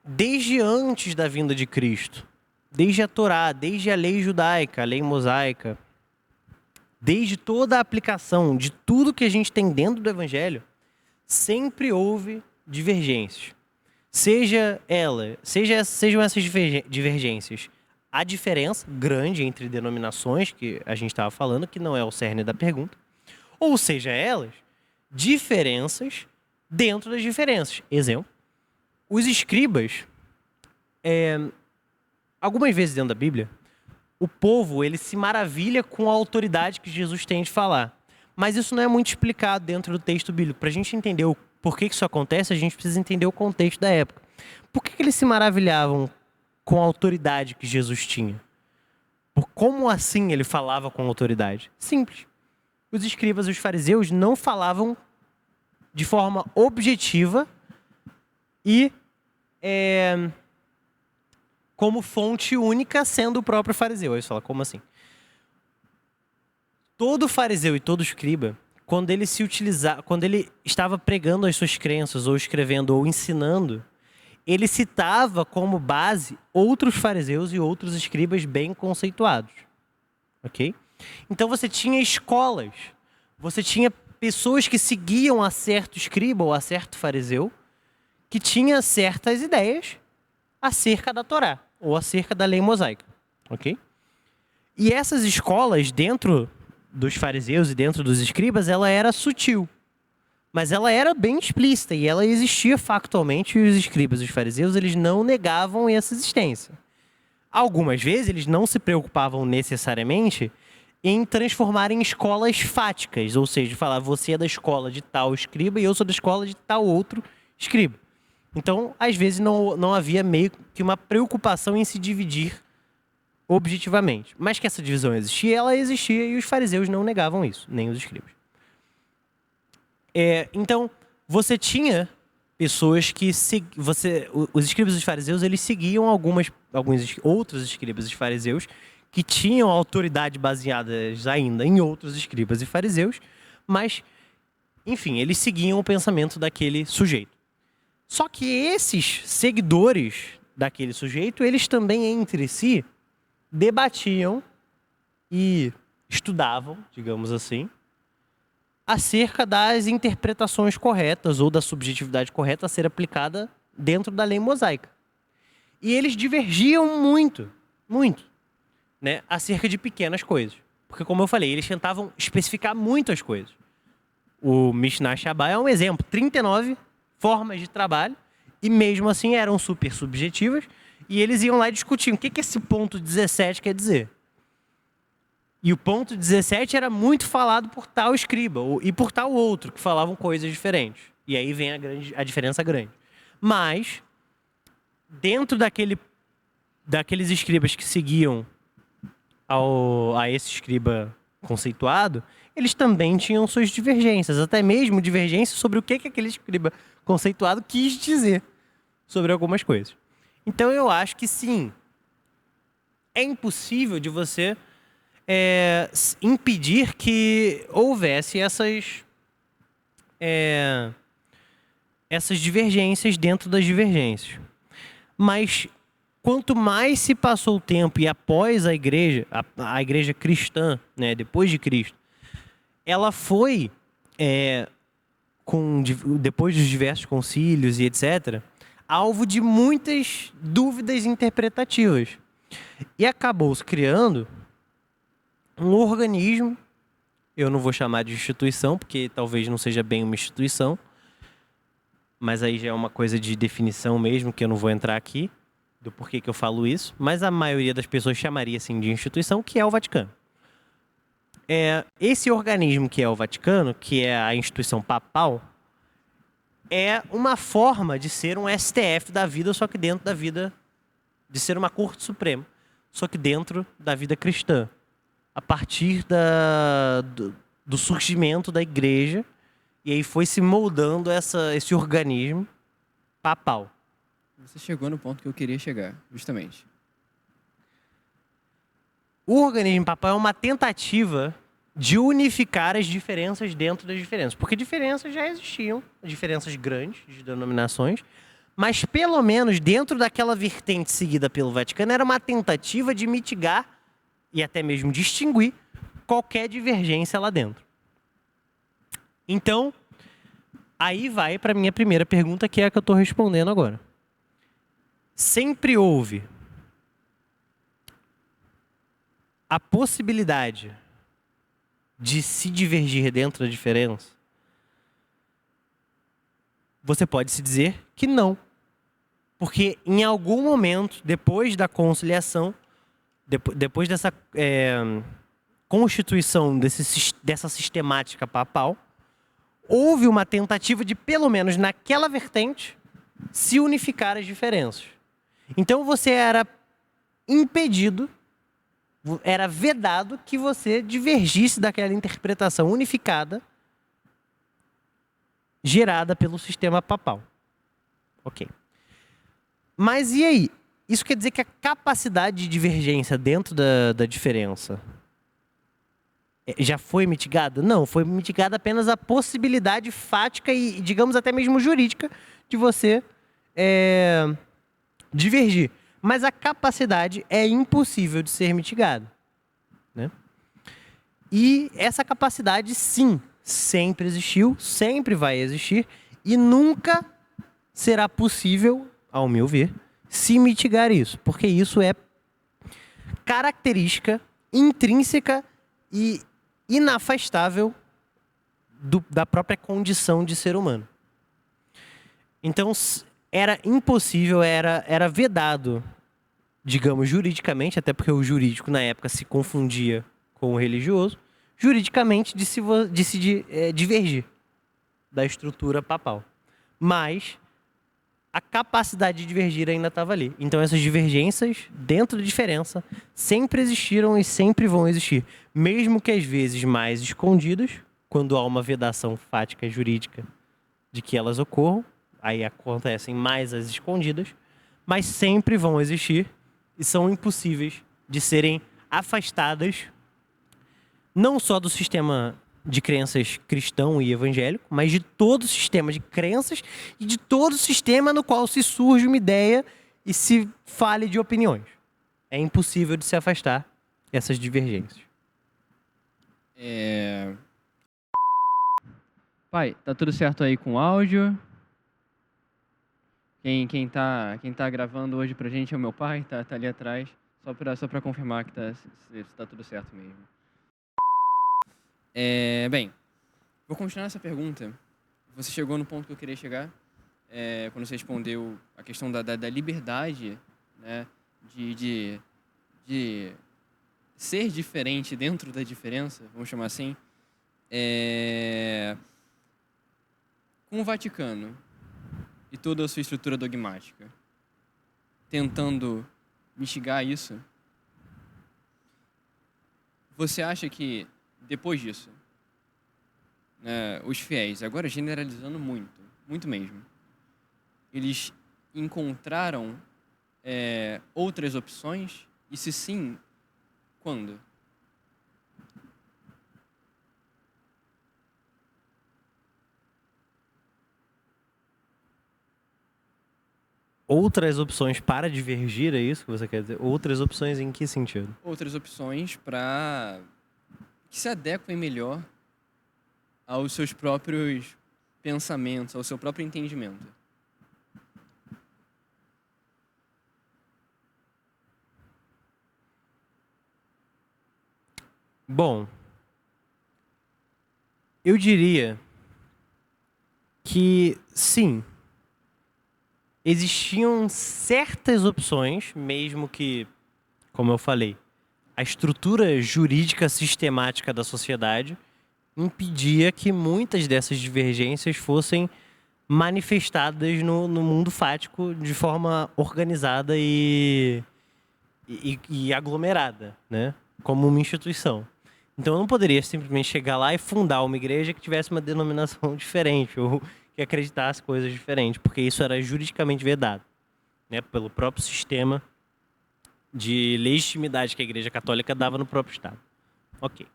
Desde antes da vinda de Cristo, desde a Torá, desde a lei judaica, a lei mosaica, desde toda a aplicação de tudo que a gente tem dentro do Evangelho, sempre houve divergências. Sejam essas divergências a diferença grande entre denominações, que a gente estava falando, que não é o cerne da pergunta, ou seja, elas, diferenças dentro das diferenças. Exemplo, os escribas, algumas vezes dentro da Bíblia, o povo ele se maravilha com a autoridade que Jesus tem de falar. Mas isso não é muito explicado dentro do texto bíblico. Para a gente entender por que isso acontece, a gente precisa entender o contexto da época. Por que eles se maravilhavam com a autoridade que Jesus tinha? Como assim ele falava com autoridade? Simples. Os escribas e os fariseus não falavam de forma objetiva e como fonte única sendo o próprio fariseu. Aí você fala, como assim? Todo fariseu e todo escriba, quando ele estava pregando as suas crenças, ou escrevendo, ou ensinando, ele citava como base outros fariseus e outros escribas bem conceituados. Ok? Então você tinha escolas, você tinha pessoas que seguiam a certo escriba ou a certo fariseu, que tinha certas ideias acerca da Torá, ou acerca da lei mosaica. Ok? E essas escolas, dentro dos fariseus e dentro dos escribas, ela era sutil. Mas ela era bem explícita e ela existia factualmente, e os escribas e os fariseus eles não negavam essa existência. Algumas vezes eles não se preocupavam necessariamente em transformar em escolas fáticas, ou seja, falar você é da escola de tal escriba e eu sou da escola de tal outro escriba. Então, às vezes não havia meio que uma preocupação em se dividir objetivamente. Mas que essa divisão existia, ela existia e os fariseus não negavam isso, nem os escribas. Então, você tinha pessoas que... os escribas e os fariseus, eles seguiam alguns outros escribas e fariseus que tinham autoridade baseadas ainda em outros escribas e fariseus, mas, enfim, eles seguiam o pensamento daquele sujeito. Só que esses seguidores daquele sujeito, eles também entre si debatiam e estudavam, digamos assim, acerca das interpretações corretas ou da subjetividade correta a ser aplicada dentro da lei mosaica. E eles divergiam muito, né, acerca de pequenas coisas. Porque, como eu falei, eles tentavam especificar muitas coisas. O Mishnah Shabbat é um exemplo. 39 formas de trabalho, e mesmo assim eram super subjetivas, e eles iam lá e discutiam o que esse ponto 17 quer dizer. E o ponto 17 era muito falado por tal escriba, e por tal outro, que falavam coisas diferentes. E aí vem a diferença grande. Mas, dentro daqueles escribas que seguiam a esse escriba conceituado, eles também tinham suas divergências, até mesmo divergências sobre o que aquele escriba conceituado quis dizer sobre algumas coisas. Então eu acho que sim, é impossível de você impedir que houvesse essas divergências dentro das divergências. Mas quanto mais se passou o tempo e após a igreja cristã, né, depois de Cristo, ela foi, depois dos diversos concílios e etc., alvo de muitas dúvidas interpretativas. E acabou-se criando um organismo, eu não vou chamar de instituição, porque talvez não seja bem uma instituição, mas aí já é uma coisa de definição mesmo, que eu não vou entrar aqui, do porquê que eu falo isso, mas a maioria das pessoas chamaria assim de instituição, que é o Vaticano. Esse organismo que é o Vaticano, que é a instituição papal, é uma forma de ser um STF da vida, só que dentro da vida, de ser uma Corte Suprema, só que dentro da vida cristã. A partir do surgimento da igreja, e aí foi se moldando esse organismo papal. Você chegou no ponto que eu queria chegar, justamente. O organismo papal é uma tentativa de unificar as diferenças dentro das diferenças. Porque diferenças já existiam, diferenças grandes de denominações, mas pelo menos dentro daquela vertente seguida pelo Vaticano era uma tentativa de mitigar e até mesmo distinguir qualquer divergência lá dentro. Então, aí vai para a minha primeira pergunta, que é a que eu estou respondendo agora. Sempre houve a possibilidade de se divergir dentro da diferença? Você pode se dizer que não. Porque em algum momento, depois da conciliação, depois dessa constituição dessa sistemática papal, houve uma tentativa de, pelo menos naquela vertente, se unificar as diferenças. Então você era impedido, era vedado que você divergisse daquela interpretação unificada gerada pelo sistema papal. Ok. Mas e aí? Isso quer dizer que a capacidade de divergência dentro da diferença já foi mitigada? Não, foi mitigada apenas a possibilidade fática e, digamos, até mesmo jurídica de você divergir. Mas a capacidade é impossível de ser mitigada, né? E essa capacidade, sim, sempre existiu, sempre vai existir e nunca será possível, ao meu ver, se mitigar isso, porque isso é característica intrínseca e inafastável da própria condição de ser humano. Então, era impossível, era vedado, digamos, juridicamente, até porque o jurídico na época se confundia com o religioso, juridicamente de se divergir da estrutura papal. Mas a capacidade de divergir ainda estava ali. Então essas divergências, dentro da diferença, sempre existiram e sempre vão existir. Mesmo que às vezes mais escondidas, quando há uma vedação fática jurídica de que elas ocorram, aí acontecem mais as escondidas, mas sempre vão existir e são impossíveis de serem afastadas não só do sistema de crenças cristão e evangélico, mas de todo o sistema de crenças e de todo o sistema no qual se surge uma ideia e se fale de opiniões. É impossível de se afastar essas divergências. Pai, tá tudo certo aí com o áudio? Quem tá gravando hoje pra gente é o meu pai, tá ali atrás. Só pra confirmar que tá tudo certo mesmo. Bem, vou continuar essa pergunta. Você chegou no ponto que eu queria chegar, quando você respondeu a questão da liberdade, né, de ser diferente dentro da diferença, vamos chamar assim. Com o Vaticano, e toda a sua estrutura dogmática, tentando mitigar isso, você acha que, depois disso, né, os fiéis, agora generalizando muito, muito mesmo, eles encontraram outras opções? E se sim, quando? Outras opções para divergir, é isso que você quer dizer? Outras opções em que sentido? Outras opções para que se adequem melhor aos seus próprios pensamentos, ao seu próprio entendimento. Bom, eu diria que sim, existiam certas opções, mesmo que, como eu falei, a estrutura jurídica sistemática da sociedade impedia que muitas dessas divergências fossem manifestadas no mundo fático de forma organizada e aglomerada, né? Como uma instituição. Então eu não poderia simplesmente chegar lá e fundar uma igreja que tivesse uma denominação diferente ou que acreditasse coisas diferentes, porque isso era juridicamente vedado, né? Pelo próprio sistema de legitimidade que a Igreja Católica dava no próprio Estado. Ok.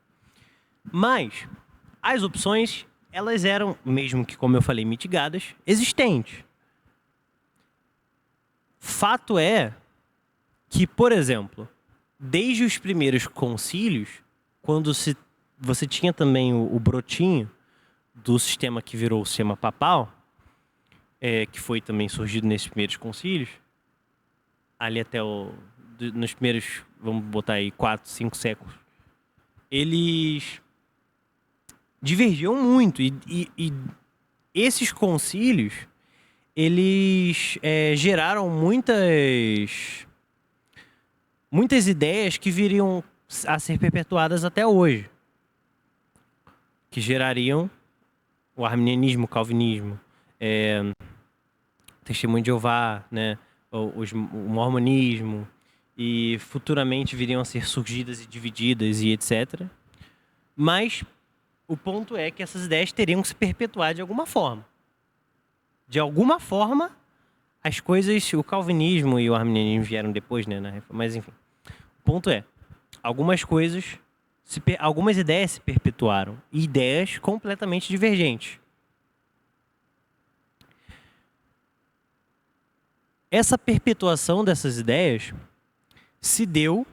Mas as opções, elas eram, mesmo que, como eu falei, mitigadas, existentes. Fato é que, por exemplo, desde os primeiros concílios, quando você tinha também o brotinho do sistema que virou o sistema papal, que foi também surgido nesses primeiros concílios, ali até nos primeiros, vamos botar aí, 4, 5 séculos, eles divergiam muito. E esses concílios, eles geraram muitas ideias que viriam a ser perpetuadas até hoje, que gerariam o arminianismo, o calvinismo, testemunho de Jeová, né, o mormonismo, e futuramente viriam a ser surgidas e divididas e etc. Mas o ponto é que essas ideias teriam que se perpetuar de alguma forma. De alguma forma, as coisas, o calvinismo e o arminianismo vieram depois, né, mas enfim. O ponto é, algumas coisas, algumas ideias se perpetuaram, e ideias completamente divergentes. Essa perpetuação dessas ideias se deu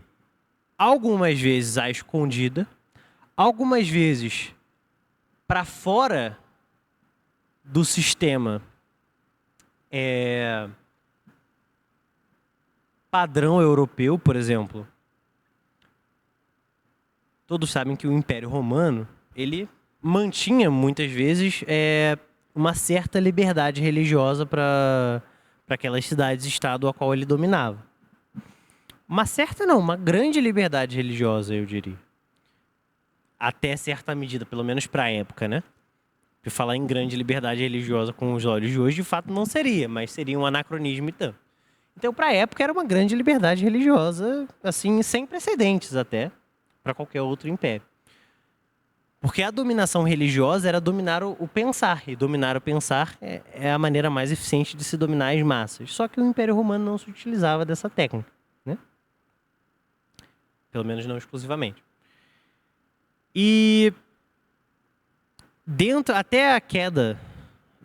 algumas vezes à escondida, algumas vezes para fora do sistema padrão europeu, por exemplo. Todos sabem que o Império Romano, ele mantinha muitas vezes uma certa liberdade religiosa para aquelas cidades-estado a qual ele dominava. Uma certa não, uma grande liberdade religiosa, eu diria. Até certa medida, pelo menos para a época, né? Porque falar em grande liberdade religiosa com os olhos de hoje, de fato, não seria, mas seria um anacronismo e tanto. Então, para a época, era uma grande liberdade religiosa, assim, sem precedentes até, para qualquer outro império. Porque a dominação religiosa era dominar o pensar, e dominar o pensar é a maneira mais eficiente de se dominar as massas. Só que o Império Romano não se utilizava dessa técnica, né? Pelo menos não exclusivamente. E até a queda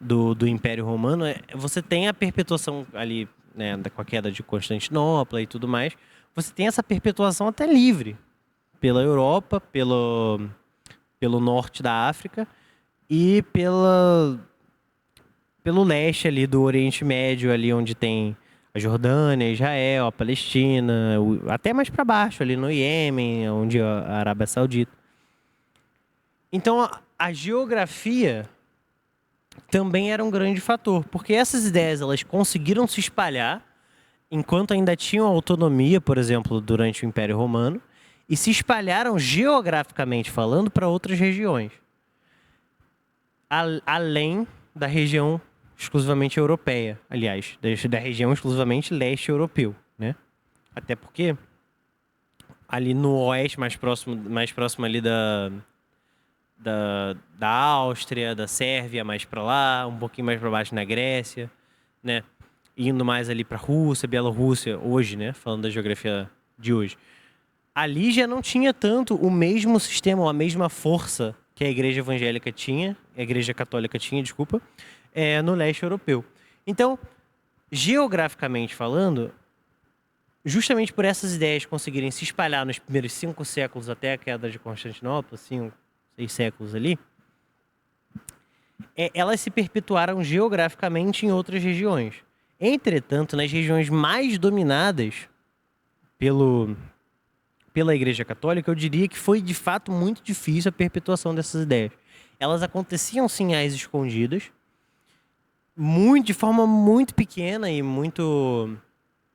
do Império Romano, você tem a perpetuação ali, né, com a queda de Constantinopla e tudo mais, você tem essa perpetuação até livre pela Europa, pelo norte da África e pelo leste ali do Oriente Médio, ali onde tem a Jordânia, Israel, a Palestina, até mais para baixo, ali no Iêmen, onde a Arábia Saudita. Então, a geografia também era um grande fator, porque essas ideias elas conseguiram se espalhar enquanto ainda tinham autonomia, por exemplo, durante o Império Romano, e se espalharam geograficamente falando para outras regiões, além da região exclusivamente europeia, aliás, da região exclusivamente leste europeu, né? Até porque ali no oeste, mais próximo ali da Áustria, da Sérvia, mais para lá, um pouquinho mais para baixo na Grécia, né? Indo mais ali para Rússia, Bielorrússia, hoje, né? Falando da geografia de hoje. Ali já não tinha tanto o mesmo sistema, ou a mesma força que a igreja evangélica tinha, a igreja católica tinha, desculpa, no leste europeu. Então, geograficamente falando, justamente por essas ideias conseguirem se espalhar nos primeiros 5 séculos até a queda de Constantinopla, 5, 6 séculos ali, elas se perpetuaram geograficamente em outras regiões. Entretanto, nas regiões mais dominadas pela Igreja Católica, eu diria que foi de fato muito difícil a perpetuação dessas ideias. Elas aconteciam sim às escondidas, de forma muito pequena e muito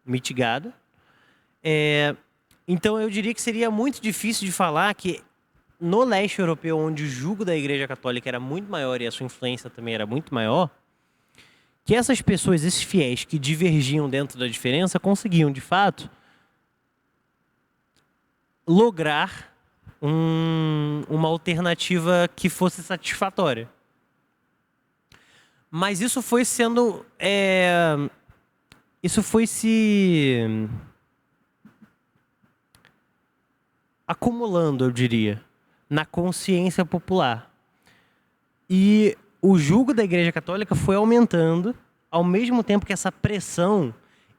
mitigada. Então eu diria que seria muito difícil de falar que no leste europeu, onde o jugo da Igreja Católica era muito maior e a sua influência também era muito maior, que essas pessoas, esses fiéis que divergiam dentro da diferença, conseguiam de fato lograr uma alternativa que fosse satisfatória. Mas isso foi sendo... isso foi se acumulando, eu diria, na consciência popular. E o jugo da Igreja Católica foi aumentando, ao mesmo tempo que essa pressão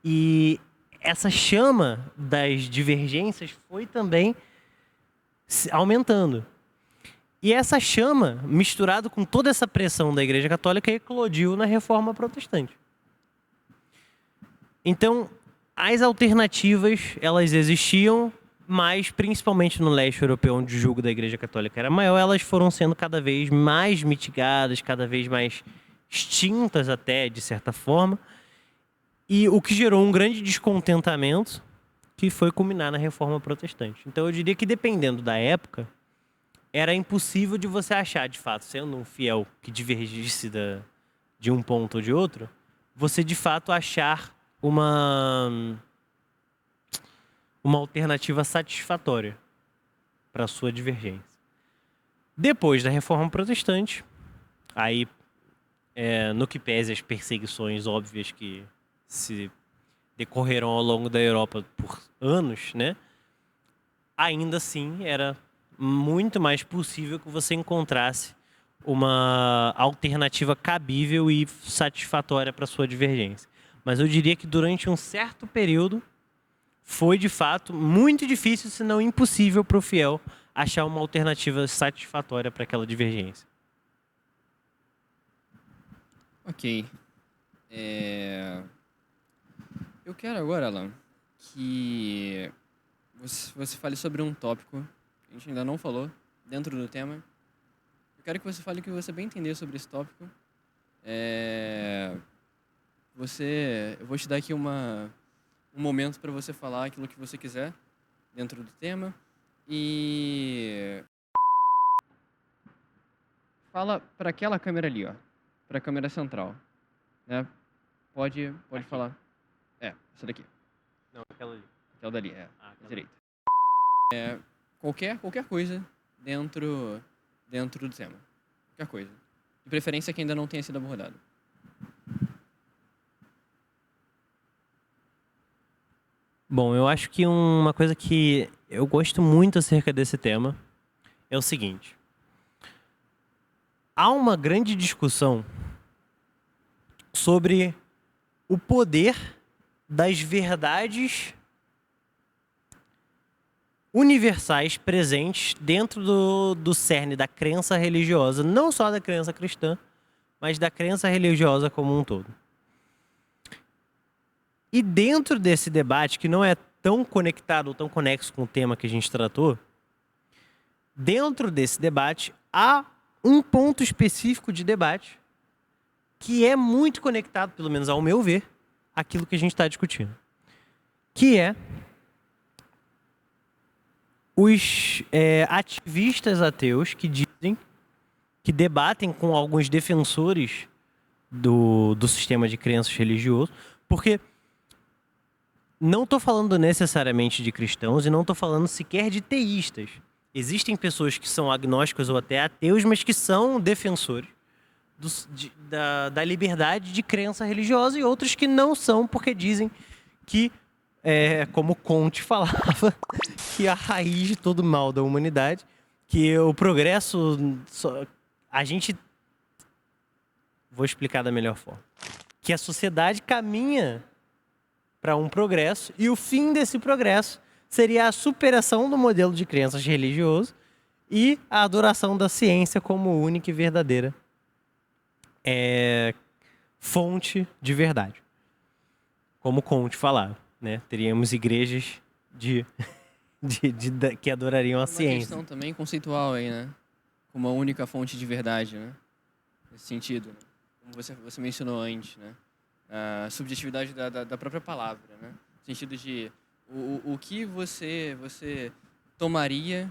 e essa chama das divergências foi também aumentando. E essa chama, misturado com toda essa pressão da Igreja Católica, eclodiu na Reforma Protestante. Então, as alternativas, elas existiam, mas principalmente no leste europeu, onde o jugo da Igreja Católica era maior, elas foram sendo cada vez mais mitigadas, cada vez mais extintas até, de certa forma, e o que gerou um grande descontentamento que foi culminar na Reforma Protestante. Então eu diria que, dependendo da época, era impossível de você achar, de fato, sendo um fiel que divergisse de um ponto ou de outro, você de fato achar uma alternativa satisfatória para a sua divergência. Depois da Reforma Protestante, aí, no que pese as perseguições óbvias que se decorreram ao longo da Europa por anos, né? Ainda assim, era muito mais possível que você encontrasse uma alternativa cabível e satisfatória para sua divergência. Mas eu diria que durante um certo período foi, de fato, muito difícil, se não impossível, para o fiel achar uma alternativa satisfatória para aquela divergência. Ok. Eu quero agora, Alan, que você fale sobre um tópico que a gente ainda não falou dentro do tema. Eu quero que você fale o que você bem entender sobre esse tópico. Eu vou te dar aqui um momento para você falar aquilo que você quiser dentro do tema. E fala para aquela câmera ali, ó, para a câmera central, né? Pode falar. Essa daqui. Não, aquela ali. Aquela dali, aquela direita. Qualquer coisa dentro do tema. Qualquer coisa. De preferência que ainda não tenha sido abordado. Bom, eu acho que uma coisa que eu gosto muito acerca desse tema é o seguinte. Há uma grande discussão sobre o poder das verdades universais presentes dentro do cerne da crença religiosa, não só da crença cristã, mas da crença religiosa como um todo. E dentro desse debate, que não é tão conectado ou tão conexo com o tema que a gente tratou, dentro desse debate há um ponto específico de debate que é muito conectado, pelo menos ao meu ver, àquilo que a gente está discutindo. Que é os ativistas ateus que dizem, que debatem com alguns defensores do sistema de crenças religioso, porque não estou falando necessariamente de cristãos e não estou falando sequer de teístas. Existem pessoas que são agnósticas ou até ateus, mas que são defensores da liberdade de crença religiosa, e outros que não são, porque dizem que, como Comte falava, que a raiz de todo mal da humanidade, que o progresso... A gente... Vou explicar da melhor forma. Que a sociedade caminha para um progresso, e o fim desse progresso seria a superação do modelo de crenças religioso e a adoração da ciência como única e verdadeira fonte de verdade. Como Comte falava, né? Teríamos igrejas que adorariam a ciência. Uma questão também conceitual aí, né? Como a única fonte de verdade, né? Nesse sentido, né? Como você mencionou antes, né? A subjetividade da própria palavra, né? No sentido de o que você tomaria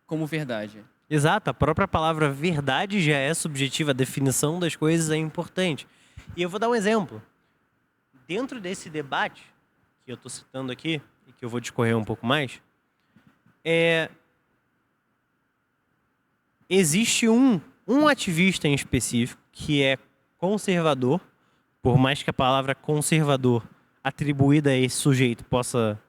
como verdade. Exato, a própria palavra verdade já é subjetiva, a definição das coisas é importante. E eu vou dar um exemplo. Dentro desse debate que eu estou citando aqui, e que eu vou discorrer um pouco mais, existe um ativista em específico que é conservador, por mais que a palavra conservador atribuída a esse sujeito possa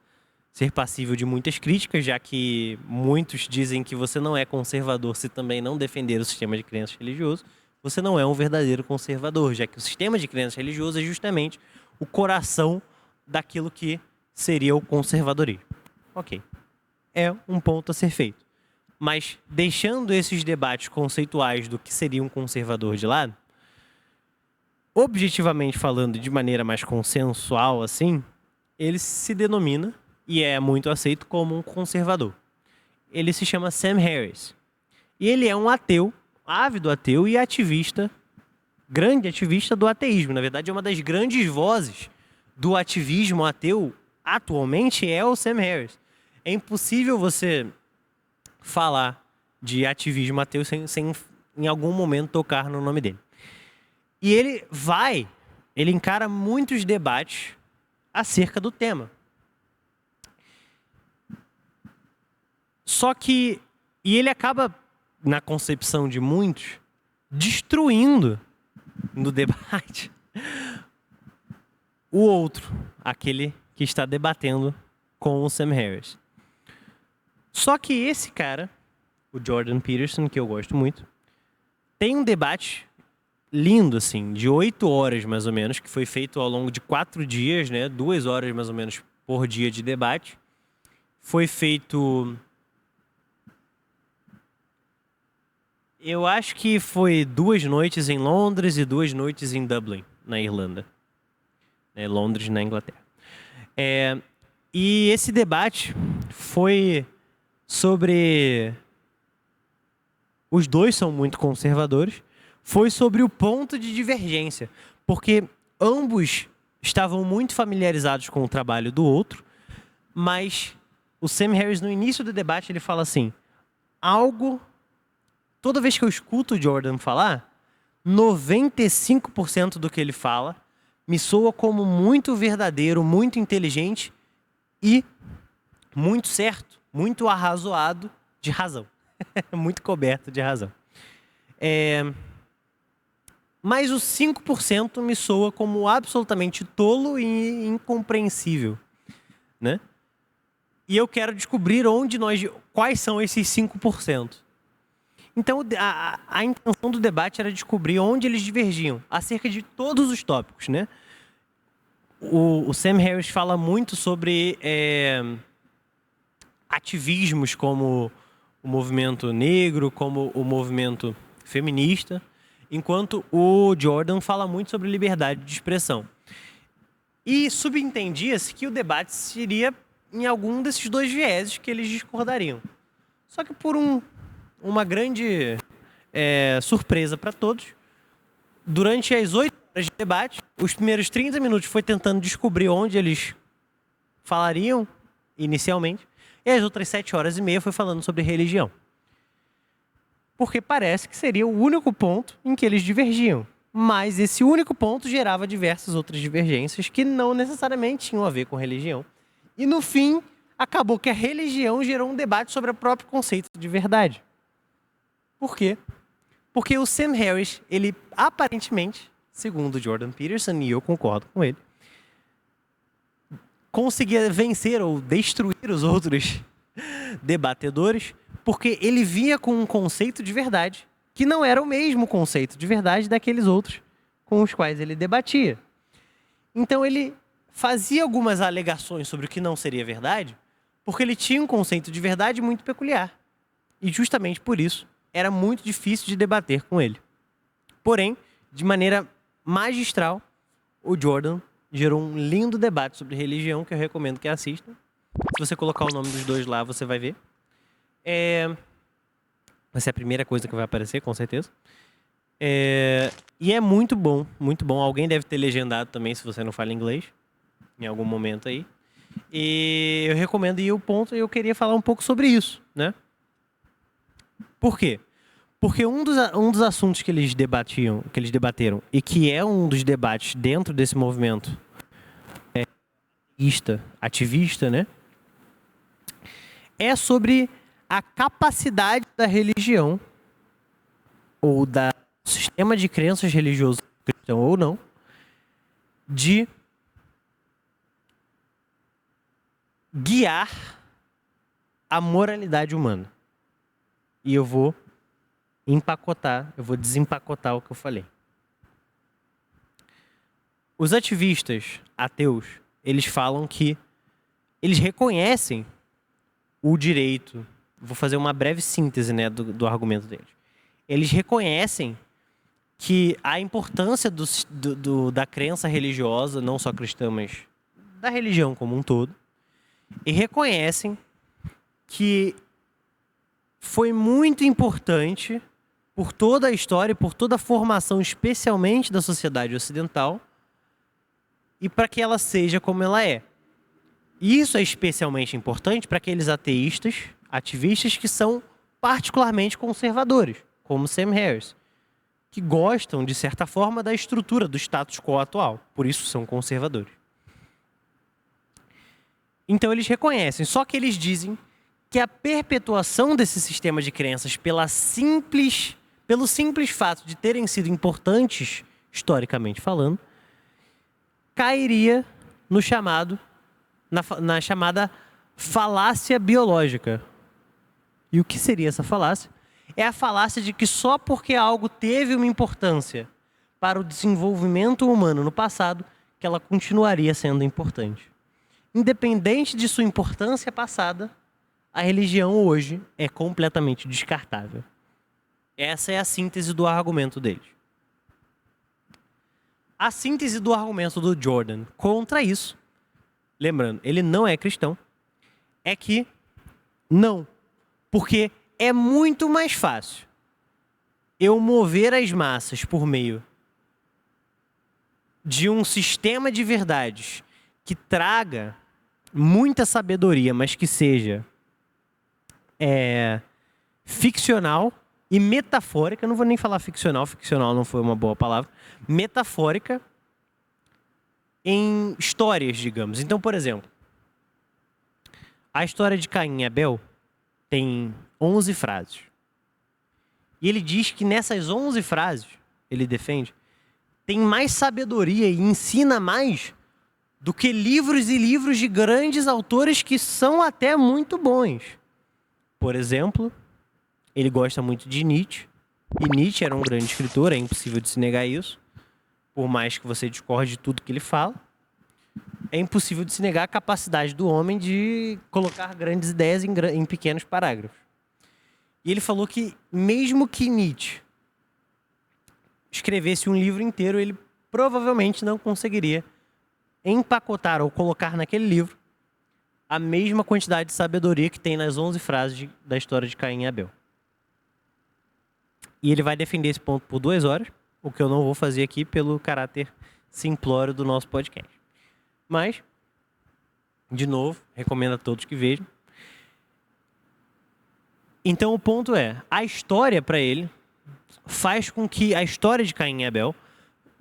ser passível de muitas críticas, já que muitos dizem que você não é conservador se também não defender o sistema de crenças religioso. Você não é um verdadeiro conservador, já que o sistema de crenças religioso é justamente o coração daquilo que seria o conservadorismo. Ok. É um ponto a ser feito. Mas deixando esses debates conceituais do que seria um conservador de lado, objetivamente falando, de maneira mais consensual assim, ele se denomina e é muito aceito como um conservador. Ele se chama Sam Harris. E ele é um ateu, ávido ateu e ativista, grande ativista do ateísmo. Na verdade, é uma das grandes vozes do ativismo ateu atualmente é o Sam Harris. É impossível você falar de ativismo ateu sem em algum momento tocar no nome dele. E ele encara muitos debates acerca do tema. Só que, e ele acaba, na concepção de muitos, destruindo no debate o outro, aquele que está debatendo com o Sam Harris. Só que esse cara, o Jordan Peterson, que eu gosto muito, tem um debate lindo, assim, de 8 horas mais ou menos, que foi feito ao longo de 4 dias, né? 2 horas mais ou menos por dia de debate. Foi feito... Eu acho que foi 2 noites em Londres e 2 noites em Dublin, na Irlanda. Londres, na Inglaterra. E esse debate foi sobre... Os dois são muito conservadores. Foi sobre o ponto de divergência, porque ambos estavam muito familiarizados com o trabalho do outro, mas o Sam Harris, no início do debate, ele fala assim, toda vez que eu escuto o Jordan falar, 95% do que ele fala me soa como muito verdadeiro, muito inteligente e muito certo, muito arrazoado de razão, muito coberto de razão. Mas os 5% me soa como absolutamente tolo e incompreensível, né? E eu quero descobrir quais são esses 5%. Então, a intenção do debate era descobrir onde eles divergiam, acerca de todos os tópicos, né? O Sam Harris fala muito sobre ativismos como o movimento negro, como o movimento feminista, enquanto o Jordan fala muito sobre liberdade de expressão. E subentendia-se que o debate seria em algum desses dois vieses que eles discordariam. Só que por uma grande surpresa para todos, durante as 8 horas de debate, os primeiros 30 minutos foi tentando descobrir onde eles falariam inicialmente, e as outras 7 horas e meia foi falando sobre religião. Porque parece que seria o único ponto em que eles divergiam. mas esse único ponto gerava diversas outras divergências que não necessariamente tinham a ver com religião. E no fim, acabou que a religião gerou um debate sobre o próprio conceito de verdade. Por quê? Porque o Sam Harris, ele aparentemente, segundo Jordan Peterson, e eu concordo com ele, conseguia vencer ou destruir os outros debatedores, porque ele vinha com um conceito de verdade, que não era o mesmo conceito de verdade daqueles outros com os quais ele debatia. Então ele fazia algumas alegações sobre o que não seria verdade, porque ele tinha um conceito de verdade muito peculiar. E justamente por isso, era muito difícil de debater com ele. Porém, de maneira magistral, o Jordan gerou um lindo debate sobre religião que eu recomendo que assistam. Se você colocar o nome dos dois lá, você vai ver. Vai ser a primeira coisa que vai aparecer, com certeza. E é muito bom, muito bom. Alguém deve ter legendado também, se você não fala inglês, em algum momento aí. E eu recomendo, e o ponto, eu queria falar um pouco sobre isso, né? Por quê? Porque um dos assuntos que eles debateram, e que é um dos debates dentro desse movimento ativista, né? É sobre a capacidade da religião, ou do sistema de crenças religioso, cristão ou não, de guiar a moralidade humana. E eu vou desempacotar o que eu falei. Os ativistas ateus, eles falam que eles reconhecem o direito. Vou fazer uma breve síntese, né, do argumento deles. Eles reconhecem que a importância da crença religiosa, não só cristã, mas da religião como um todo, e reconhecem que foi muito importante por toda a história e por toda a formação, especialmente da sociedade ocidental, e para que ela seja como ela é. E isso é especialmente importante para aqueles ateístas, ativistas que são particularmente conservadores, como Sam Harris, que gostam, de certa forma, da estrutura do status quo atual. Por isso são conservadores. Então eles reconhecem, só que eles dizem que a perpetuação desse sistema de crenças pelo simples fato de terem sido importantes, historicamente falando, cairia no na chamada falácia biológica. E o que seria essa falácia? É a falácia de que só porque algo teve uma importância para o desenvolvimento humano no passado, que ela continuaria sendo importante. Independente de sua importância passada, a religião hoje é completamente descartável. Essa é a síntese do argumento deles. A síntese do argumento do Jordan contra isso, lembrando, ele não é cristão, é que não, porque é muito mais fácil eu mover as massas por meio de um sistema de verdades que traga muita sabedoria, mas que seja ficcional e metafórica. Eu não vou nem falar ficcional não foi uma boa palavra. Metafórica em histórias, digamos. Então, por exemplo, a história de Caim e Abel tem 11 frases. E ele diz que nessas 11 frases, ele defende, tem mais sabedoria e ensina mais do que livros e livros de grandes autores que são até muito bons. Por exemplo, ele gosta muito de Nietzsche. E Nietzsche era um grande escritor, é impossível de se negar isso. Por mais que você discorde de tudo que ele fala. É impossível de se negar a capacidade do homem de colocar grandes ideias em pequenos parágrafos. E ele falou que, mesmo que Nietzsche escrevesse um livro inteiro, ele provavelmente não conseguiria empacotar ou colocar naquele livro a mesma quantidade de sabedoria que tem nas 11 frases da história de Caim e Abel. E ele vai defender esse ponto por 2 horas, o que eu não vou fazer aqui pelo caráter simplório do nosso podcast. Mas, de novo, recomendo a todos que vejam. Então o ponto é, a história para ele faz com que a história de Caim e Abel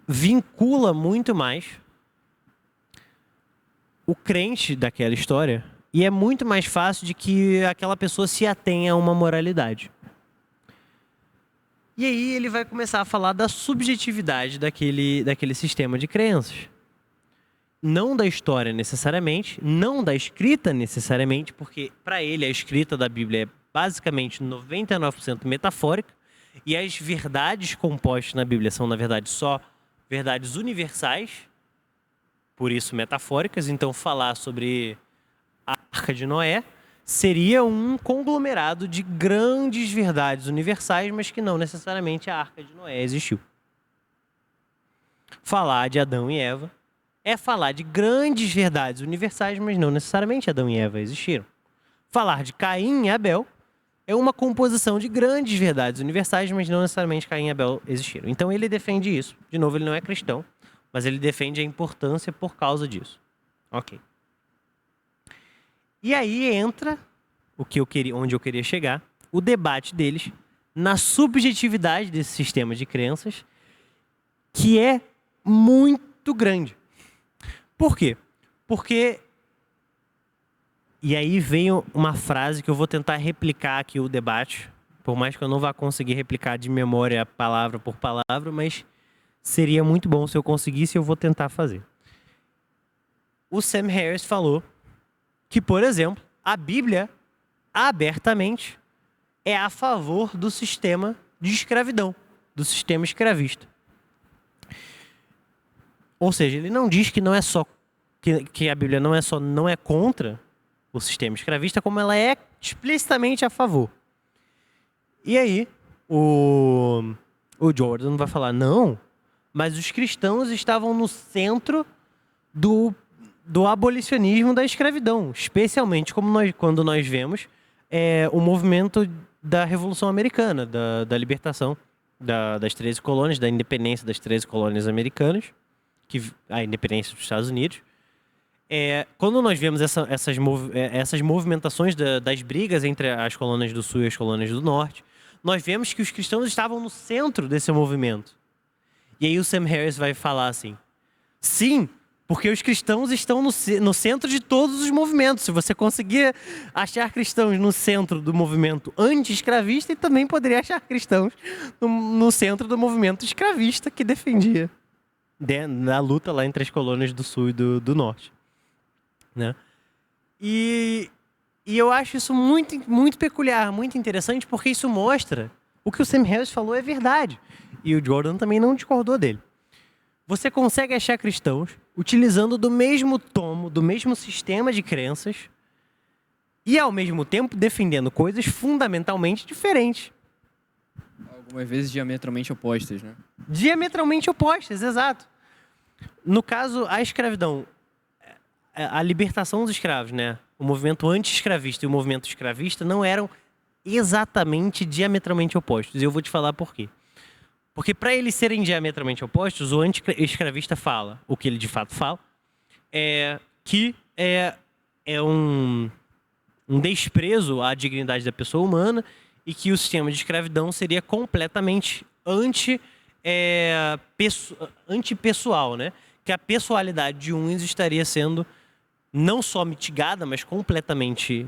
vincula muito mais o crente daquela história e é muito mais fácil de que aquela pessoa se atenha a uma moralidade. E aí ele vai começar a falar da subjetividade daquele sistema de crenças. Não da história necessariamente, não da escrita necessariamente, porque para ele a escrita da Bíblia é basicamente 99% metafórica e as verdades compostas na Bíblia são, na verdade, só verdades universais, por isso metafóricas. Então falar sobre a Arca de Noé seria um conglomerado de grandes verdades universais, mas que não necessariamente a Arca de Noé existiu. Falar de Adão e Eva é falar de grandes verdades universais, mas não necessariamente Adão e Eva existiram. Falar de Caim e Abel é uma composição de grandes verdades universais, mas não necessariamente Caim e Abel existiram. Então ele defende isso. De novo, ele não é cristão, mas ele defende a importância por causa disso. Ok. E aí entra onde eu queria chegar, o debate deles na subjetividade desse sistema de crenças, que é muito grande. Por quê? Porque, e aí vem uma frase que eu vou tentar replicar aqui o debate, por mais que eu não vá conseguir replicar de memória palavra por palavra, mas seria muito bom se eu conseguisse e eu vou tentar fazer. O Sam Harris falou que, por exemplo, a Bíblia abertamente é a favor do sistema de escravidão, do sistema escravista. Ou seja, ele não diz que não é só que a Bíblia não é contra o sistema escravista, como ela é explicitamente a favor. E aí, o Jordan vai falar, não, mas os cristãos estavam no centro do abolicionismo da escravidão, especialmente quando nós vemos o movimento da Revolução Americana, da libertação das 13 colônias, da independência das 13 colônias americanas, a independência dos Estados Unidos. Quando nós vemos essas movimentações das brigas entre as colônias do Sul e as colônias do Norte, nós vemos que os cristãos estavam no centro desse movimento. E aí o Sam Harris vai falar assim, sim, porque os cristãos estão no centro de todos os movimentos. Se você conseguir achar cristãos no centro do movimento anti-escravista, e também poderia achar cristãos no centro do movimento escravista que defendia na luta lá entre as colônias do Sul e do Norte. Né? E eu acho isso muito, muito peculiar, muito interessante, porque isso mostra o que o Sam Harris falou é verdade. E o Jordan também não discordou dele. Você consegue achar cristãos utilizando do mesmo tomo, do mesmo sistema de crenças e, ao mesmo tempo, defendendo coisas fundamentalmente diferentes. Algumas vezes diametralmente opostas, né? Diametralmente opostas, exato. No caso, a escravidão, a libertação dos escravos, né? O movimento anti-escravista e o movimento escravista não eram exatamente diametralmente opostos. E eu vou te falar por quê. Porque para eles serem diametralmente opostos, o anti-escravista fala, o que ele de fato fala, que é um desprezo à dignidade da pessoa humana e que o sistema de escravidão seria completamente antipessoal, né? Que a pessoalidade de uns estaria sendo não só mitigada, mas completamente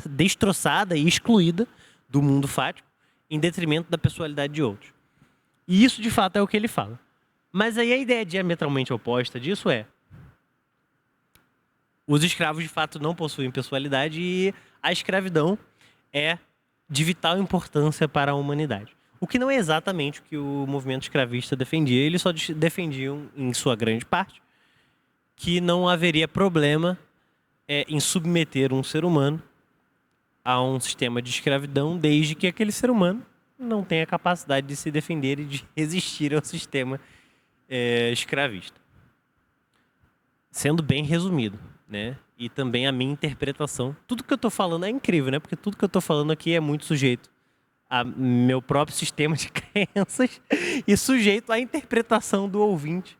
destroçada e excluída do mundo fático, em detrimento da pessoalidade de outros. E isso, de fato, é o que ele fala. Mas aí a ideia diametralmente oposta disso os escravos, de fato, não possuem pessoalidade e a escravidão é de vital importância para a humanidade. O que não é exatamente o que o movimento escravista defendia. Eles só defendiam, em sua grande parte, que não haveria problema em submeter um ser humano a um sistema de escravidão, desde que aquele ser humano não tenha capacidade de se defender e de resistir ao sistema escravista. Sendo bem resumido, né? E também a minha interpretação. Tudo que eu estou falando é incrível, né? Porque tudo que eu estou falando aqui é muito sujeito a meu próprio sistema de crenças e sujeito à interpretação do ouvinte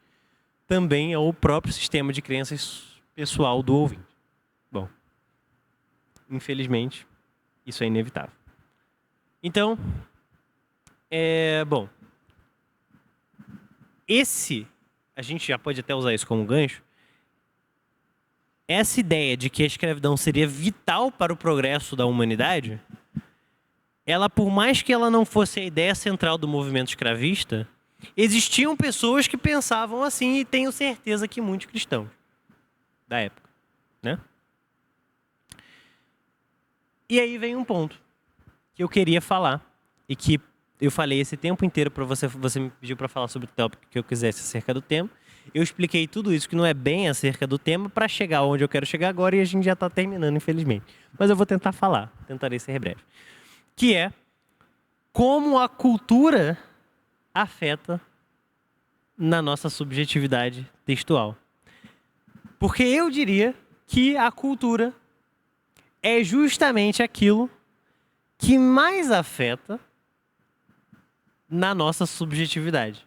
também ao próprio sistema de crenças pessoal do ouvinte. Bom, infelizmente, isso é inevitável. Então, bom, a gente já pode até usar isso como gancho, essa ideia de que a escravidão seria vital para o progresso da humanidade, ela, por mais que ela não fosse a ideia central do movimento escravista, existiam pessoas que pensavam assim, e tenho certeza que muitos cristãos da época, né? E aí vem um ponto que eu queria falar e que eu falei esse tempo inteiro para você me pediu para falar sobre o tópico que eu quisesse acerca do tema. Eu expliquei tudo isso que não é bem acerca do tema para chegar onde eu quero chegar agora e a gente já está terminando, infelizmente. Mas eu vou tentar falar, tentarei ser breve. Que é como a cultura afeta na nossa subjetividade textual. Porque eu diria que a cultura é justamente aquilo que mais afeta na nossa subjetividade.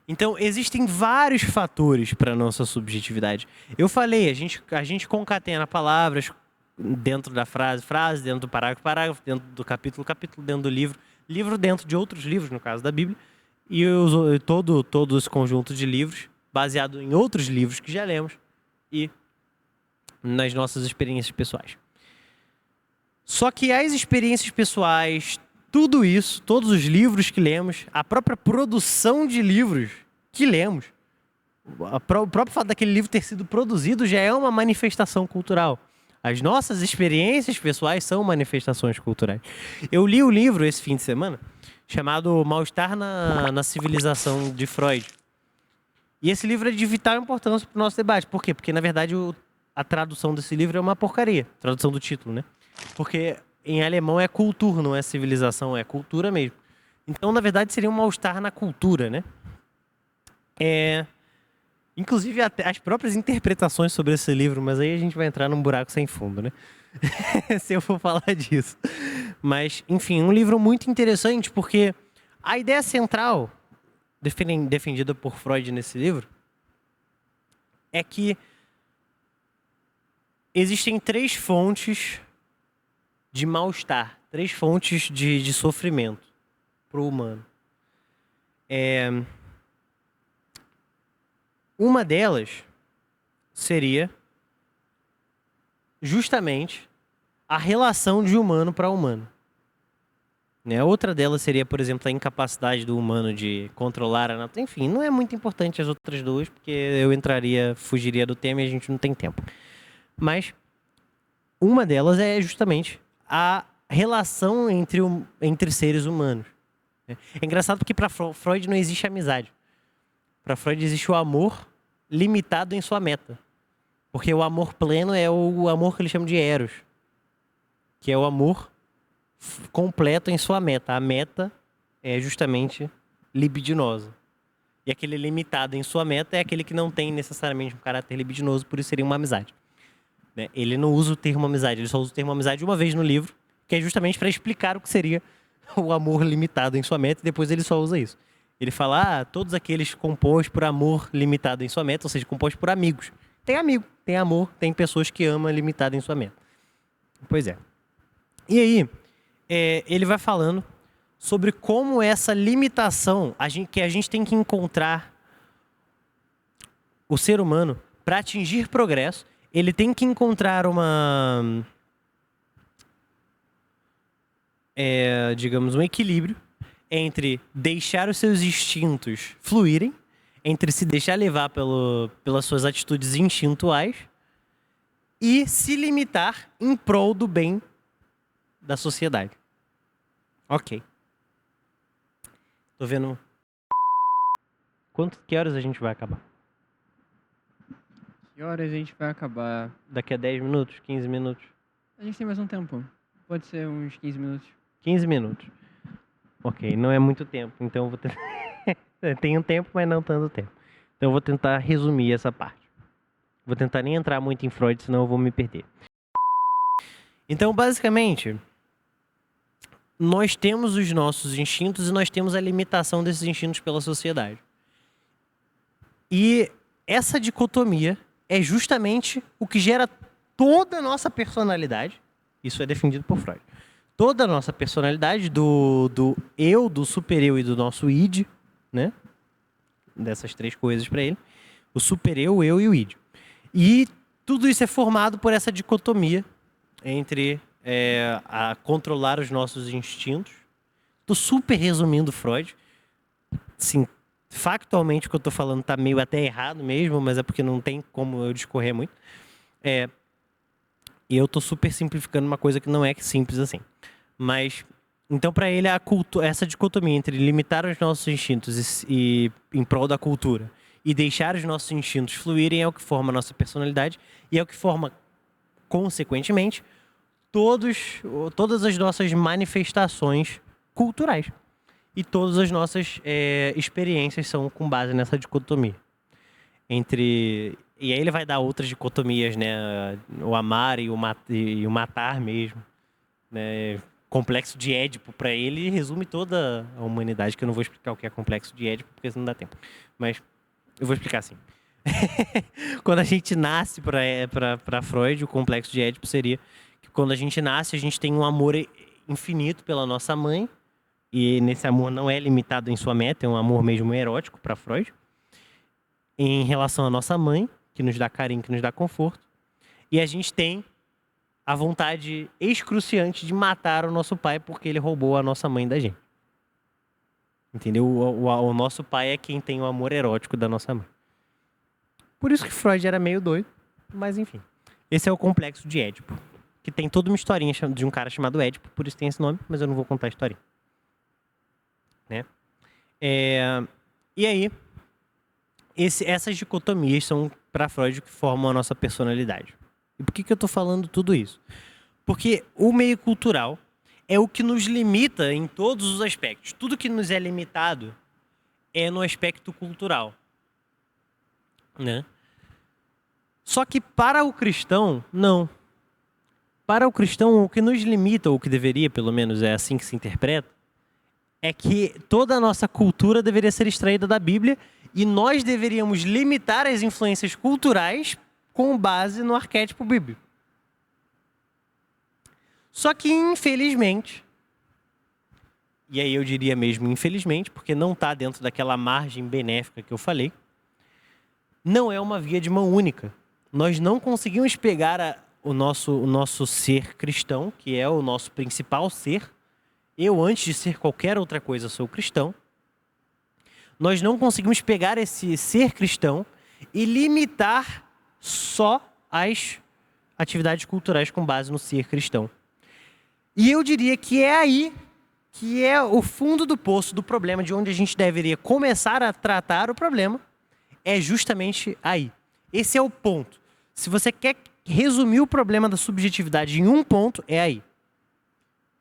Então, existem vários fatores para a nossa subjetividade. Eu falei, a gente concatena palavras dentro da frase dentro do parágrafo, dentro do capítulo, dentro do livro dentro de outros livros, no caso da Bíblia, e todo esse conjunto de livros, baseado em outros livros que já lemos e nas nossas experiências pessoais. Só que as experiências pessoais, tudo isso, todos os livros que lemos, a própria produção de livros que lemos, o próprio fato daquele livro ter sido produzido já é uma manifestação cultural. As nossas experiências pessoais são manifestações culturais. Eu li o livro esse fim de semana, chamado Mal-Estar na Civilização, de Freud. E esse livro é de vital importância para o nosso debate. Por quê? Porque, na verdade, a tradução desse livro é uma porcaria. Tradução do título, né? Porque em alemão é Kultur, não é civilização, é cultura mesmo. Então, na verdade, seria um mal-estar na cultura, né? Inclusive, até as próprias interpretações sobre esse livro, mas aí a gente vai entrar num buraco sem fundo, né? Se eu for falar disso. Mas, enfim, um livro muito interessante, porque a ideia central defendida por Freud nesse livro é que existem 3 fontes de mal-estar, 3 fontes de sofrimento para o humano. Uma delas seria justamente a relação de humano para humano. Né? Outra delas seria, por exemplo, a incapacidade do humano de controlar a natureza. Enfim, não é muito importante as outras duas, porque eu fugiria do tema e a gente não tem tempo. Mas uma delas é justamente a relação entre seres humanos. É engraçado porque para Freud não existe amizade. Para Freud existe o amor limitado em sua meta. Porque o amor pleno é o amor que ele chama de eros, que é o amor completo em sua meta. A meta é justamente libidinosa. E aquele limitado em sua meta é aquele que não tem necessariamente um caráter libidinoso, por isso seria uma amizade. Né? Ele não usa o termo amizade, ele só usa o termo amizade uma vez no livro, que é justamente para explicar o que seria o amor limitado em sua meta, e depois ele só usa isso. Ele fala, todos aqueles compostos por amor limitado em sua meta, ou seja, compostos por amigos. Tem amigo, tem amor, tem pessoas que amam limitado em sua meta. Pois é. E aí, ele vai falando sobre como essa limitação que a gente tem que encontrar o ser humano para atingir progresso, ele tem que encontrar digamos, um equilíbrio entre deixar os seus instintos fluírem, entre se deixar levar pelas suas atitudes instintuais e se limitar em prol do bem da sociedade. Ok. Tô vendo... Que horas a gente vai acabar? Que horas a gente vai acabar? Daqui a 10 minutos? 15 minutos? A gente tem mais um tempo. Pode ser uns 15 minutos. 15 minutos. Ok, não é muito tempo, então eu vou tentar... Tem um tempo, mas não tanto tempo. Então eu vou tentar resumir essa parte. Vou tentar nem entrar muito em Freud, senão eu vou me perder. Então, basicamente, nós temos os nossos instintos e nós temos a limitação desses instintos pela sociedade. E essa dicotomia é justamente o que gera toda a nossa personalidade. Isso é defendido por Freud. Toda a nossa personalidade do eu, do super-eu e do nosso id, né? dessas três coisas para ele. O super-eu, o eu e o id. E tudo isso é formado por essa dicotomia entre a controlar os nossos instintos. Estou super resumindo Freud. Sim, factualmente o que eu estou falando está meio até errado mesmo, mas é porque não tem como eu discorrer muito. E eu estou super simplificando uma coisa que não é simples assim. Mas, então, para ele, essa dicotomia entre limitar os nossos instintos e em prol da cultura e deixar os nossos instintos fluírem é o que forma a nossa personalidade e é o que forma, consequentemente, todas as nossas manifestações culturais. E todas as nossas experiências são com base nessa dicotomia. E aí ele vai dar outras dicotomias, né? O amar e o matar mesmo. Né? Complexo de Édipo, para ele, resume toda a humanidade, que eu não vou explicar o que é complexo de Édipo, porque senão não dá tempo. Mas eu vou explicar assim. Quando a gente nasce, para Freud, o complexo de Édipo seria que quando a gente nasce, a gente tem um amor infinito pela nossa mãe, e nesse amor não é limitado em sua meta, é um amor mesmo erótico para Freud, em relação à nossa mãe, que nos dá carinho, que nos dá conforto, e a gente tem a vontade excruciante de matar o nosso pai porque ele roubou a nossa mãe da gente. Entendeu? O nosso pai é quem tem o amor erótico da nossa mãe. Por isso que Freud era meio doido, mas enfim. Esse é o complexo de Édipo, que tem toda uma historinha de um cara chamado Édipo, por isso tem esse nome, mas eu não vou contar a historinha. Né? E aí, essas dicotomias são, para Freud, o que formam a nossa personalidade. E por que eu estou falando tudo isso? Porque o meio cultural é o que nos limita em todos os aspectos. Tudo que nos é limitado é no aspecto cultural. Né? Só que para o cristão, não. Para o cristão, o que nos limita, ou o que deveria, pelo menos é assim que se interpreta, é que toda a nossa cultura deveria ser extraída da Bíblia e nós deveríamos limitar as influências culturais com base no arquétipo bíblico. Só que, infelizmente, e aí eu diria mesmo infelizmente, porque não está dentro daquela margem benéfica que eu falei, não é uma via de mão única. Nós não conseguimos pegar o nosso ser cristão, que é o nosso principal ser. Eu, antes de ser qualquer outra coisa, sou cristão. Nós não conseguimos pegar esse ser cristão e limitar só as atividades culturais com base no ser cristão. E eu diria que é aí que é o fundo do poço do problema, de onde a gente deveria começar a tratar o problema, é justamente aí. Esse é o ponto. Se você quer resumir o problema da subjetividade em um ponto, é aí.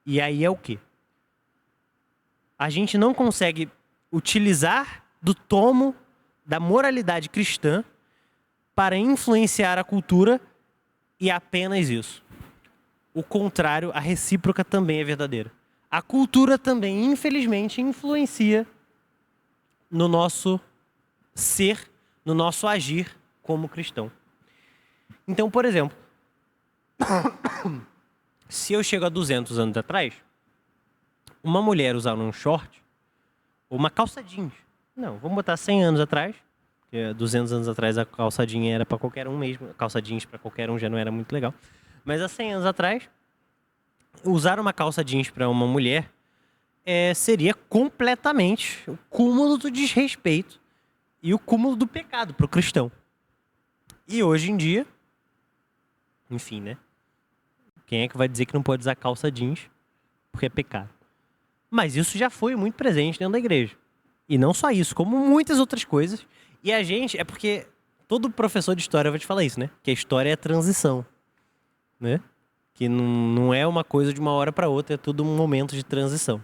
E aí é o quê? A gente não consegue utilizar do tomo da moralidade cristã para influenciar a cultura e apenas isso. O contrário, a recíproca também é verdadeira. A cultura também, infelizmente, influencia no nosso ser, no nosso agir como cristão. Então, por exemplo, se eu chego a 200 anos atrás, uma mulher usar um short ou uma calça jeans. Não, vamos botar 100 anos atrás, porque 200 anos atrás a calça jeans era para qualquer um mesmo, a calça jeans para qualquer um já não era muito legal. Mas há 100 anos atrás, usar uma calça jeans para uma mulher seria completamente o cúmulo do desrespeito e o cúmulo do pecado para o cristão. E hoje em dia, enfim, né? Quem é que vai dizer que não pode usar calça jeans porque é pecado? Mas isso já foi muito presente dentro da igreja. E não só isso, como muitas outras coisas. E a gente, é porque todo professor de história vai te falar isso, né? Que a história é transição, né? Que não é uma coisa de uma hora para outra, é tudo um momento de transição.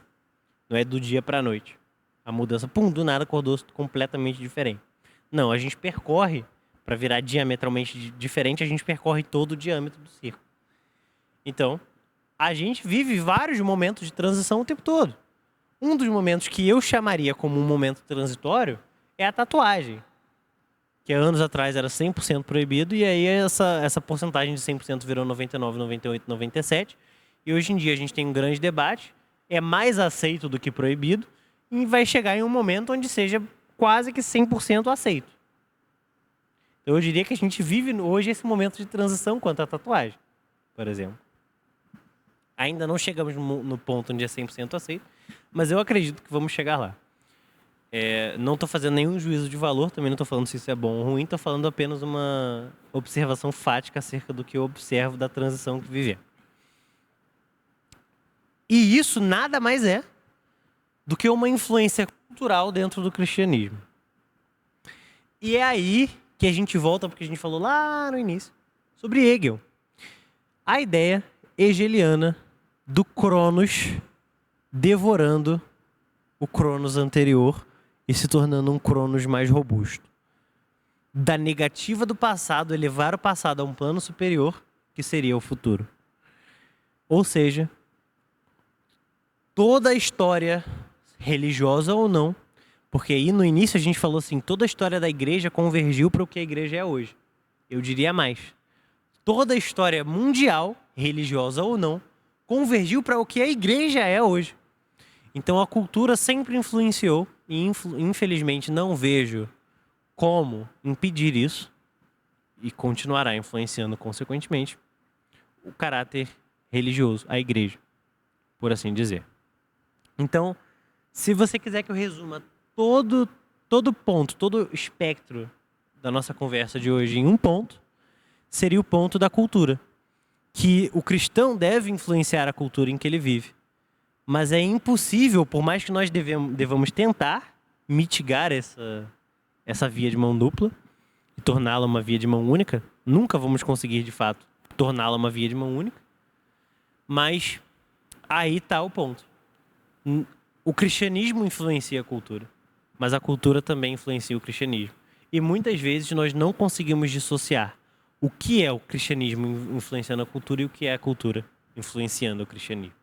Não é do dia para a noite. A mudança, pum, do nada acordou completamente diferente. Não, a gente percorre, para virar diametralmente diferente, a gente percorre todo o diâmetro do círculo. Então, a gente vive vários momentos de transição o tempo todo. Um dos momentos que eu chamaria como um momento transitório é a tatuagem. Que anos atrás era 100% proibido, e aí essa porcentagem de 100% virou 99, 98, 97. E hoje em dia a gente tem um grande debate, é mais aceito do que proibido, e vai chegar em um momento onde seja quase que 100% aceito. Então, eu diria que a gente vive hoje esse momento de transição quanto à tatuagem, por exemplo. Ainda não chegamos no ponto onde é 100% aceito, mas eu acredito que vamos chegar lá. Não estou fazendo nenhum juízo de valor, também não estou falando se isso é bom ou ruim, estou falando apenas uma observação fática acerca do que eu observo da transição que vivemos. E isso nada mais é do que uma influência cultural dentro do cristianismo. E é aí que a gente volta, porque a gente falou lá no início, sobre Hegel. A ideia hegeliana do Cronos devorando o Cronos anterior e se tornando um Cronos mais robusto. Da negativa do passado, elevar o passado a um plano superior, que seria o futuro. Ou seja, toda a história, religiosa ou não, porque aí no início a gente falou assim, toda a história da igreja convergiu para o que a igreja é hoje. Eu diria mais. Toda a história mundial, religiosa ou não, convergiu para o que a igreja é hoje. Então a cultura sempre influenciou e infelizmente não vejo como impedir isso e continuará influenciando consequentemente o caráter religioso, a igreja, por assim dizer. Então, se você quiser que eu resuma todo ponto, todo espectro da nossa conversa de hoje em um ponto, seria o ponto da cultura. Que o cristão deve influenciar a cultura em que ele vive. Mas é impossível, por mais que nós devamos tentar mitigar essa via de mão dupla e torná-la uma via de mão única, nunca vamos conseguir, de fato, torná-la uma via de mão única. Mas aí está o ponto. O cristianismo influencia a cultura, mas a cultura também influencia o cristianismo. E muitas vezes nós não conseguimos dissociar o que é o cristianismo influenciando a cultura e o que é a cultura influenciando o cristianismo.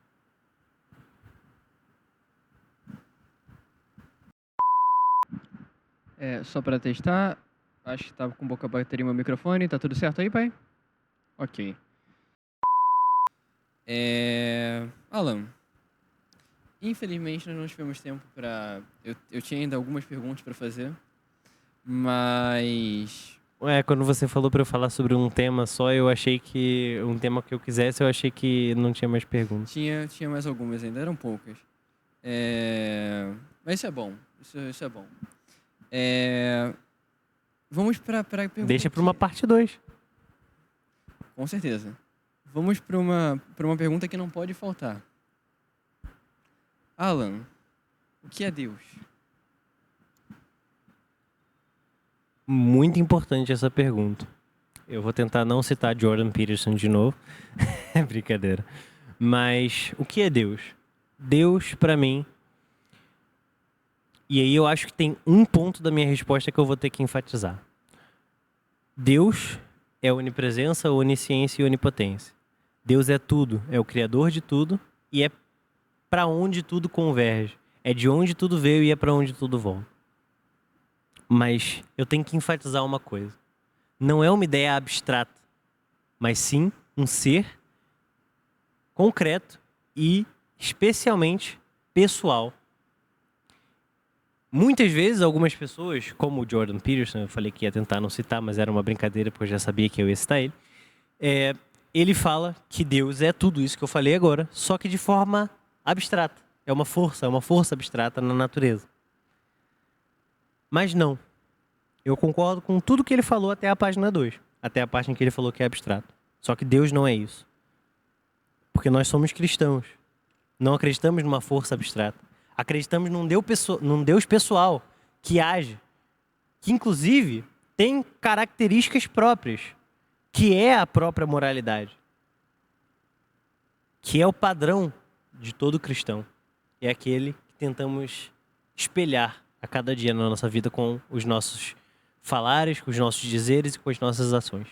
Só para testar, acho que estava com pouca bateria no meu microfone. Tá tudo certo aí, pai? Ok. Alan, infelizmente nós não tivemos tempo para... Eu tinha ainda algumas perguntas para fazer, mas... Quando você falou para eu falar sobre um tema só, eu achei que... Um tema que eu quisesse, eu achei que não tinha mais perguntas. Tinha mais algumas ainda, eram poucas. Mas isso é bom, isso é bom. Vamos para pergunta... Deixa para uma parte 2. Com certeza. Vamos para uma pergunta que não pode faltar. Alan, o que é Deus? Muito importante essa pergunta. Eu vou tentar não citar Jordan Peterson de novo. É brincadeira. Mas o que é Deus? Deus, para mim... E aí eu acho que tem um ponto da minha resposta que eu vou ter que enfatizar. Deus é onipresença, onisciência e onipotência. Deus é tudo, é o criador de tudo e é para onde tudo converge. É de onde tudo veio e é para onde tudo volta. Mas eu tenho que enfatizar uma coisa. Não é uma ideia abstrata, mas sim um ser concreto e especialmente pessoal. Muitas vezes, algumas pessoas, como o Jordan Peterson, eu falei que ia tentar não citar, mas era uma brincadeira porque eu já sabia que eu ia citar ele, ele fala que Deus é tudo isso que eu falei agora, só que de forma abstrata. É uma força abstrata na natureza. Mas não. Eu concordo com tudo que ele falou até a página 2, até a parte em que ele falou que é abstrato. Só que Deus não é isso. Porque nós somos cristãos. Não acreditamos numa força abstrata. Acreditamos num Deus pessoal, que age, que inclusive tem características próprias, que é a própria moralidade, que é o padrão de todo cristão. É aquele que tentamos espelhar a cada dia na nossa vida com os nossos falares, com os nossos dizeres e com as nossas ações.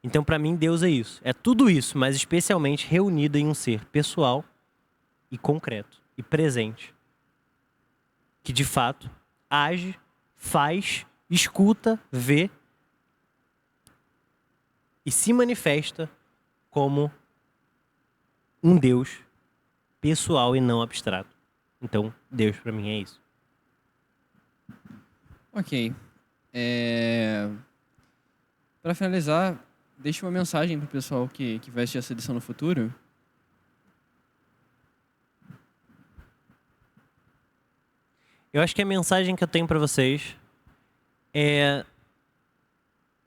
Então, para mim, Deus é isso. É tudo isso, mas especialmente reunido em um ser pessoal e concreto e presente. Que, de fato, age, faz, escuta, vê e se manifesta como um Deus pessoal e não abstrato. Então, Deus para mim é isso. Ok. Para finalizar, deixe uma mensagem pro pessoal que vai assistir essa edição no futuro. Eu acho que a mensagem que eu tenho para vocês é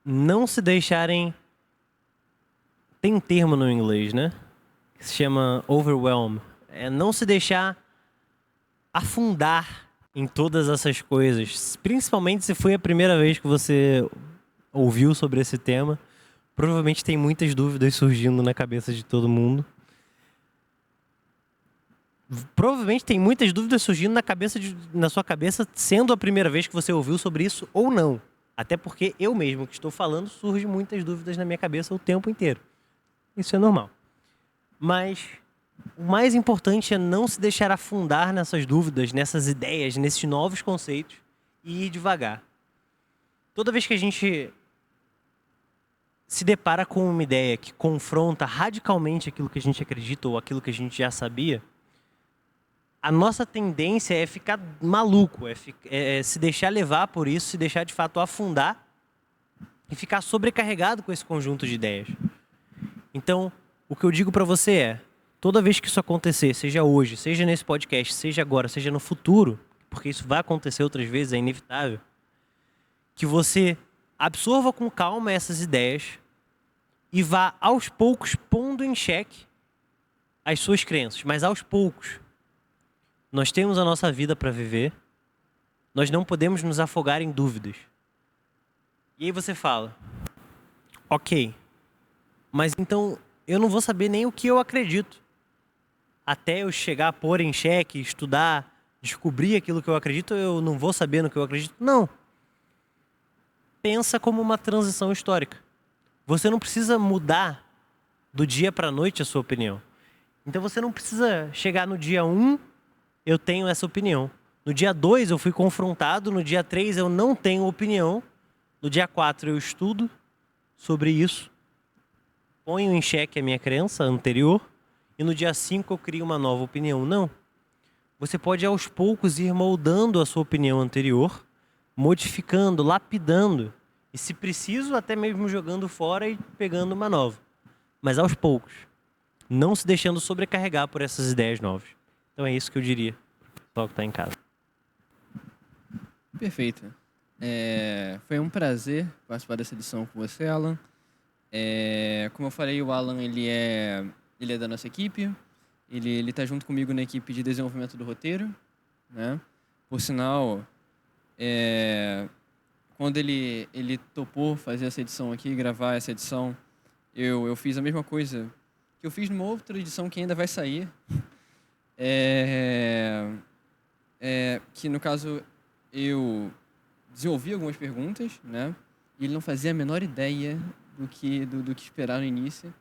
não se deixarem... Tem um termo no inglês, né? Que se chama overwhelm. É não se deixar afundar em todas essas coisas. Principalmente se foi a primeira vez que você ouviu sobre esse tema. Provavelmente tem muitas dúvidas surgindo na cabeça de todo mundo. Provavelmente tem muitas dúvidas surgindo na sua cabeça, sendo a primeira vez que você ouviu sobre isso ou não. Até porque eu mesmo que estou falando, surgem muitas dúvidas na minha cabeça o tempo inteiro. Isso é normal. Mas o mais importante é não se deixar afundar nessas dúvidas, nessas ideias, nesses novos conceitos e ir devagar. Toda vez que a gente se depara com uma ideia que confronta radicalmente aquilo que a gente acredita ou aquilo que a gente já sabia, a nossa tendência é ficar maluco, é se deixar levar por isso, se deixar de fato afundar e ficar sobrecarregado com esse conjunto de ideias. Então, o que eu digo para você é, toda vez que isso acontecer, seja hoje, seja nesse podcast, seja agora, seja no futuro, porque isso vai acontecer outras vezes, é inevitável, que você absorva com calma essas ideias e vá aos poucos pondo em xeque as suas crenças, mas aos poucos. Nós temos a nossa vida para viver, nós não podemos nos afogar em dúvidas. E aí você fala, ok, mas então eu não vou saber nem o que eu acredito. Até eu chegar a pôr em xeque, estudar, descobrir aquilo que eu acredito, eu não vou saber no que eu acredito. Não. Pensa como uma transição histórica. Você não precisa mudar do dia para a noite a sua opinião. Então você não precisa chegar no dia 1, eu tenho essa opinião. No dia 2 eu fui confrontado, no dia 3 eu não tenho opinião, no dia 4 eu estudo sobre isso, ponho em xeque a minha crença anterior e no dia 5 eu crio uma nova opinião. Não. Você pode aos poucos ir moldando a sua opinião anterior, modificando, lapidando e, se preciso, até mesmo jogando fora e pegando uma nova. Mas aos poucos, não se deixando sobrecarregar por essas ideias novas. Então é isso que eu diria para o pessoal que está em casa. Perfeito. Foi um prazer participar dessa edição com você, Alan. Como eu falei, o Alan ele é da nossa equipe. Ele está junto comigo na equipe de desenvolvimento do roteiro, né? Por sinal, quando ele topou fazer essa edição aqui, gravar essa edição, eu fiz a mesma coisa que eu fiz numa outra edição que ainda vai sair. Que no caso eu desenvolvi algumas perguntas, né? E ele não fazia a menor ideia do que esperar no início.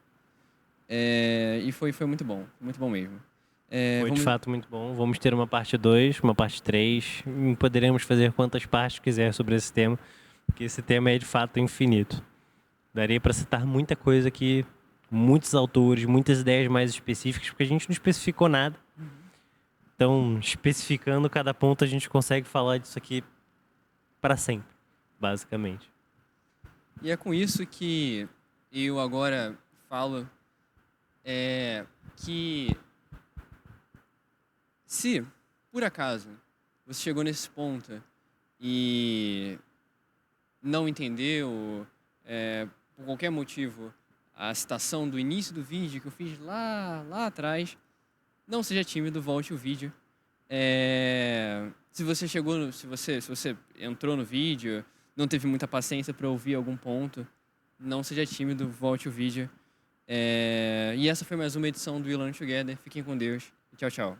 E foi muito bom mesmo. Foi de fato muito bom. Vamos ter uma parte 2, uma parte 3. Poderemos fazer quantas partes quiser sobre esse tema, porque esse tema é de fato infinito. Daria para citar muita coisa aqui, muitos autores, muitas ideias mais específicas, porque a gente não especificou nada. Então, especificando cada ponto, a gente consegue falar disso aqui para sempre, basicamente. E é com isso que eu agora falo que se, por acaso, você chegou nesse ponto e não entendeu, por qualquer motivo, a citação do início do vídeo que eu fiz lá atrás, não seja tímido, volte o vídeo. Se você entrou no vídeo, não teve muita paciência para ouvir algum ponto, não seja tímido, volte o vídeo. E essa foi mais uma edição do We Learn Together. Fiquem com Deus. Tchau, tchau.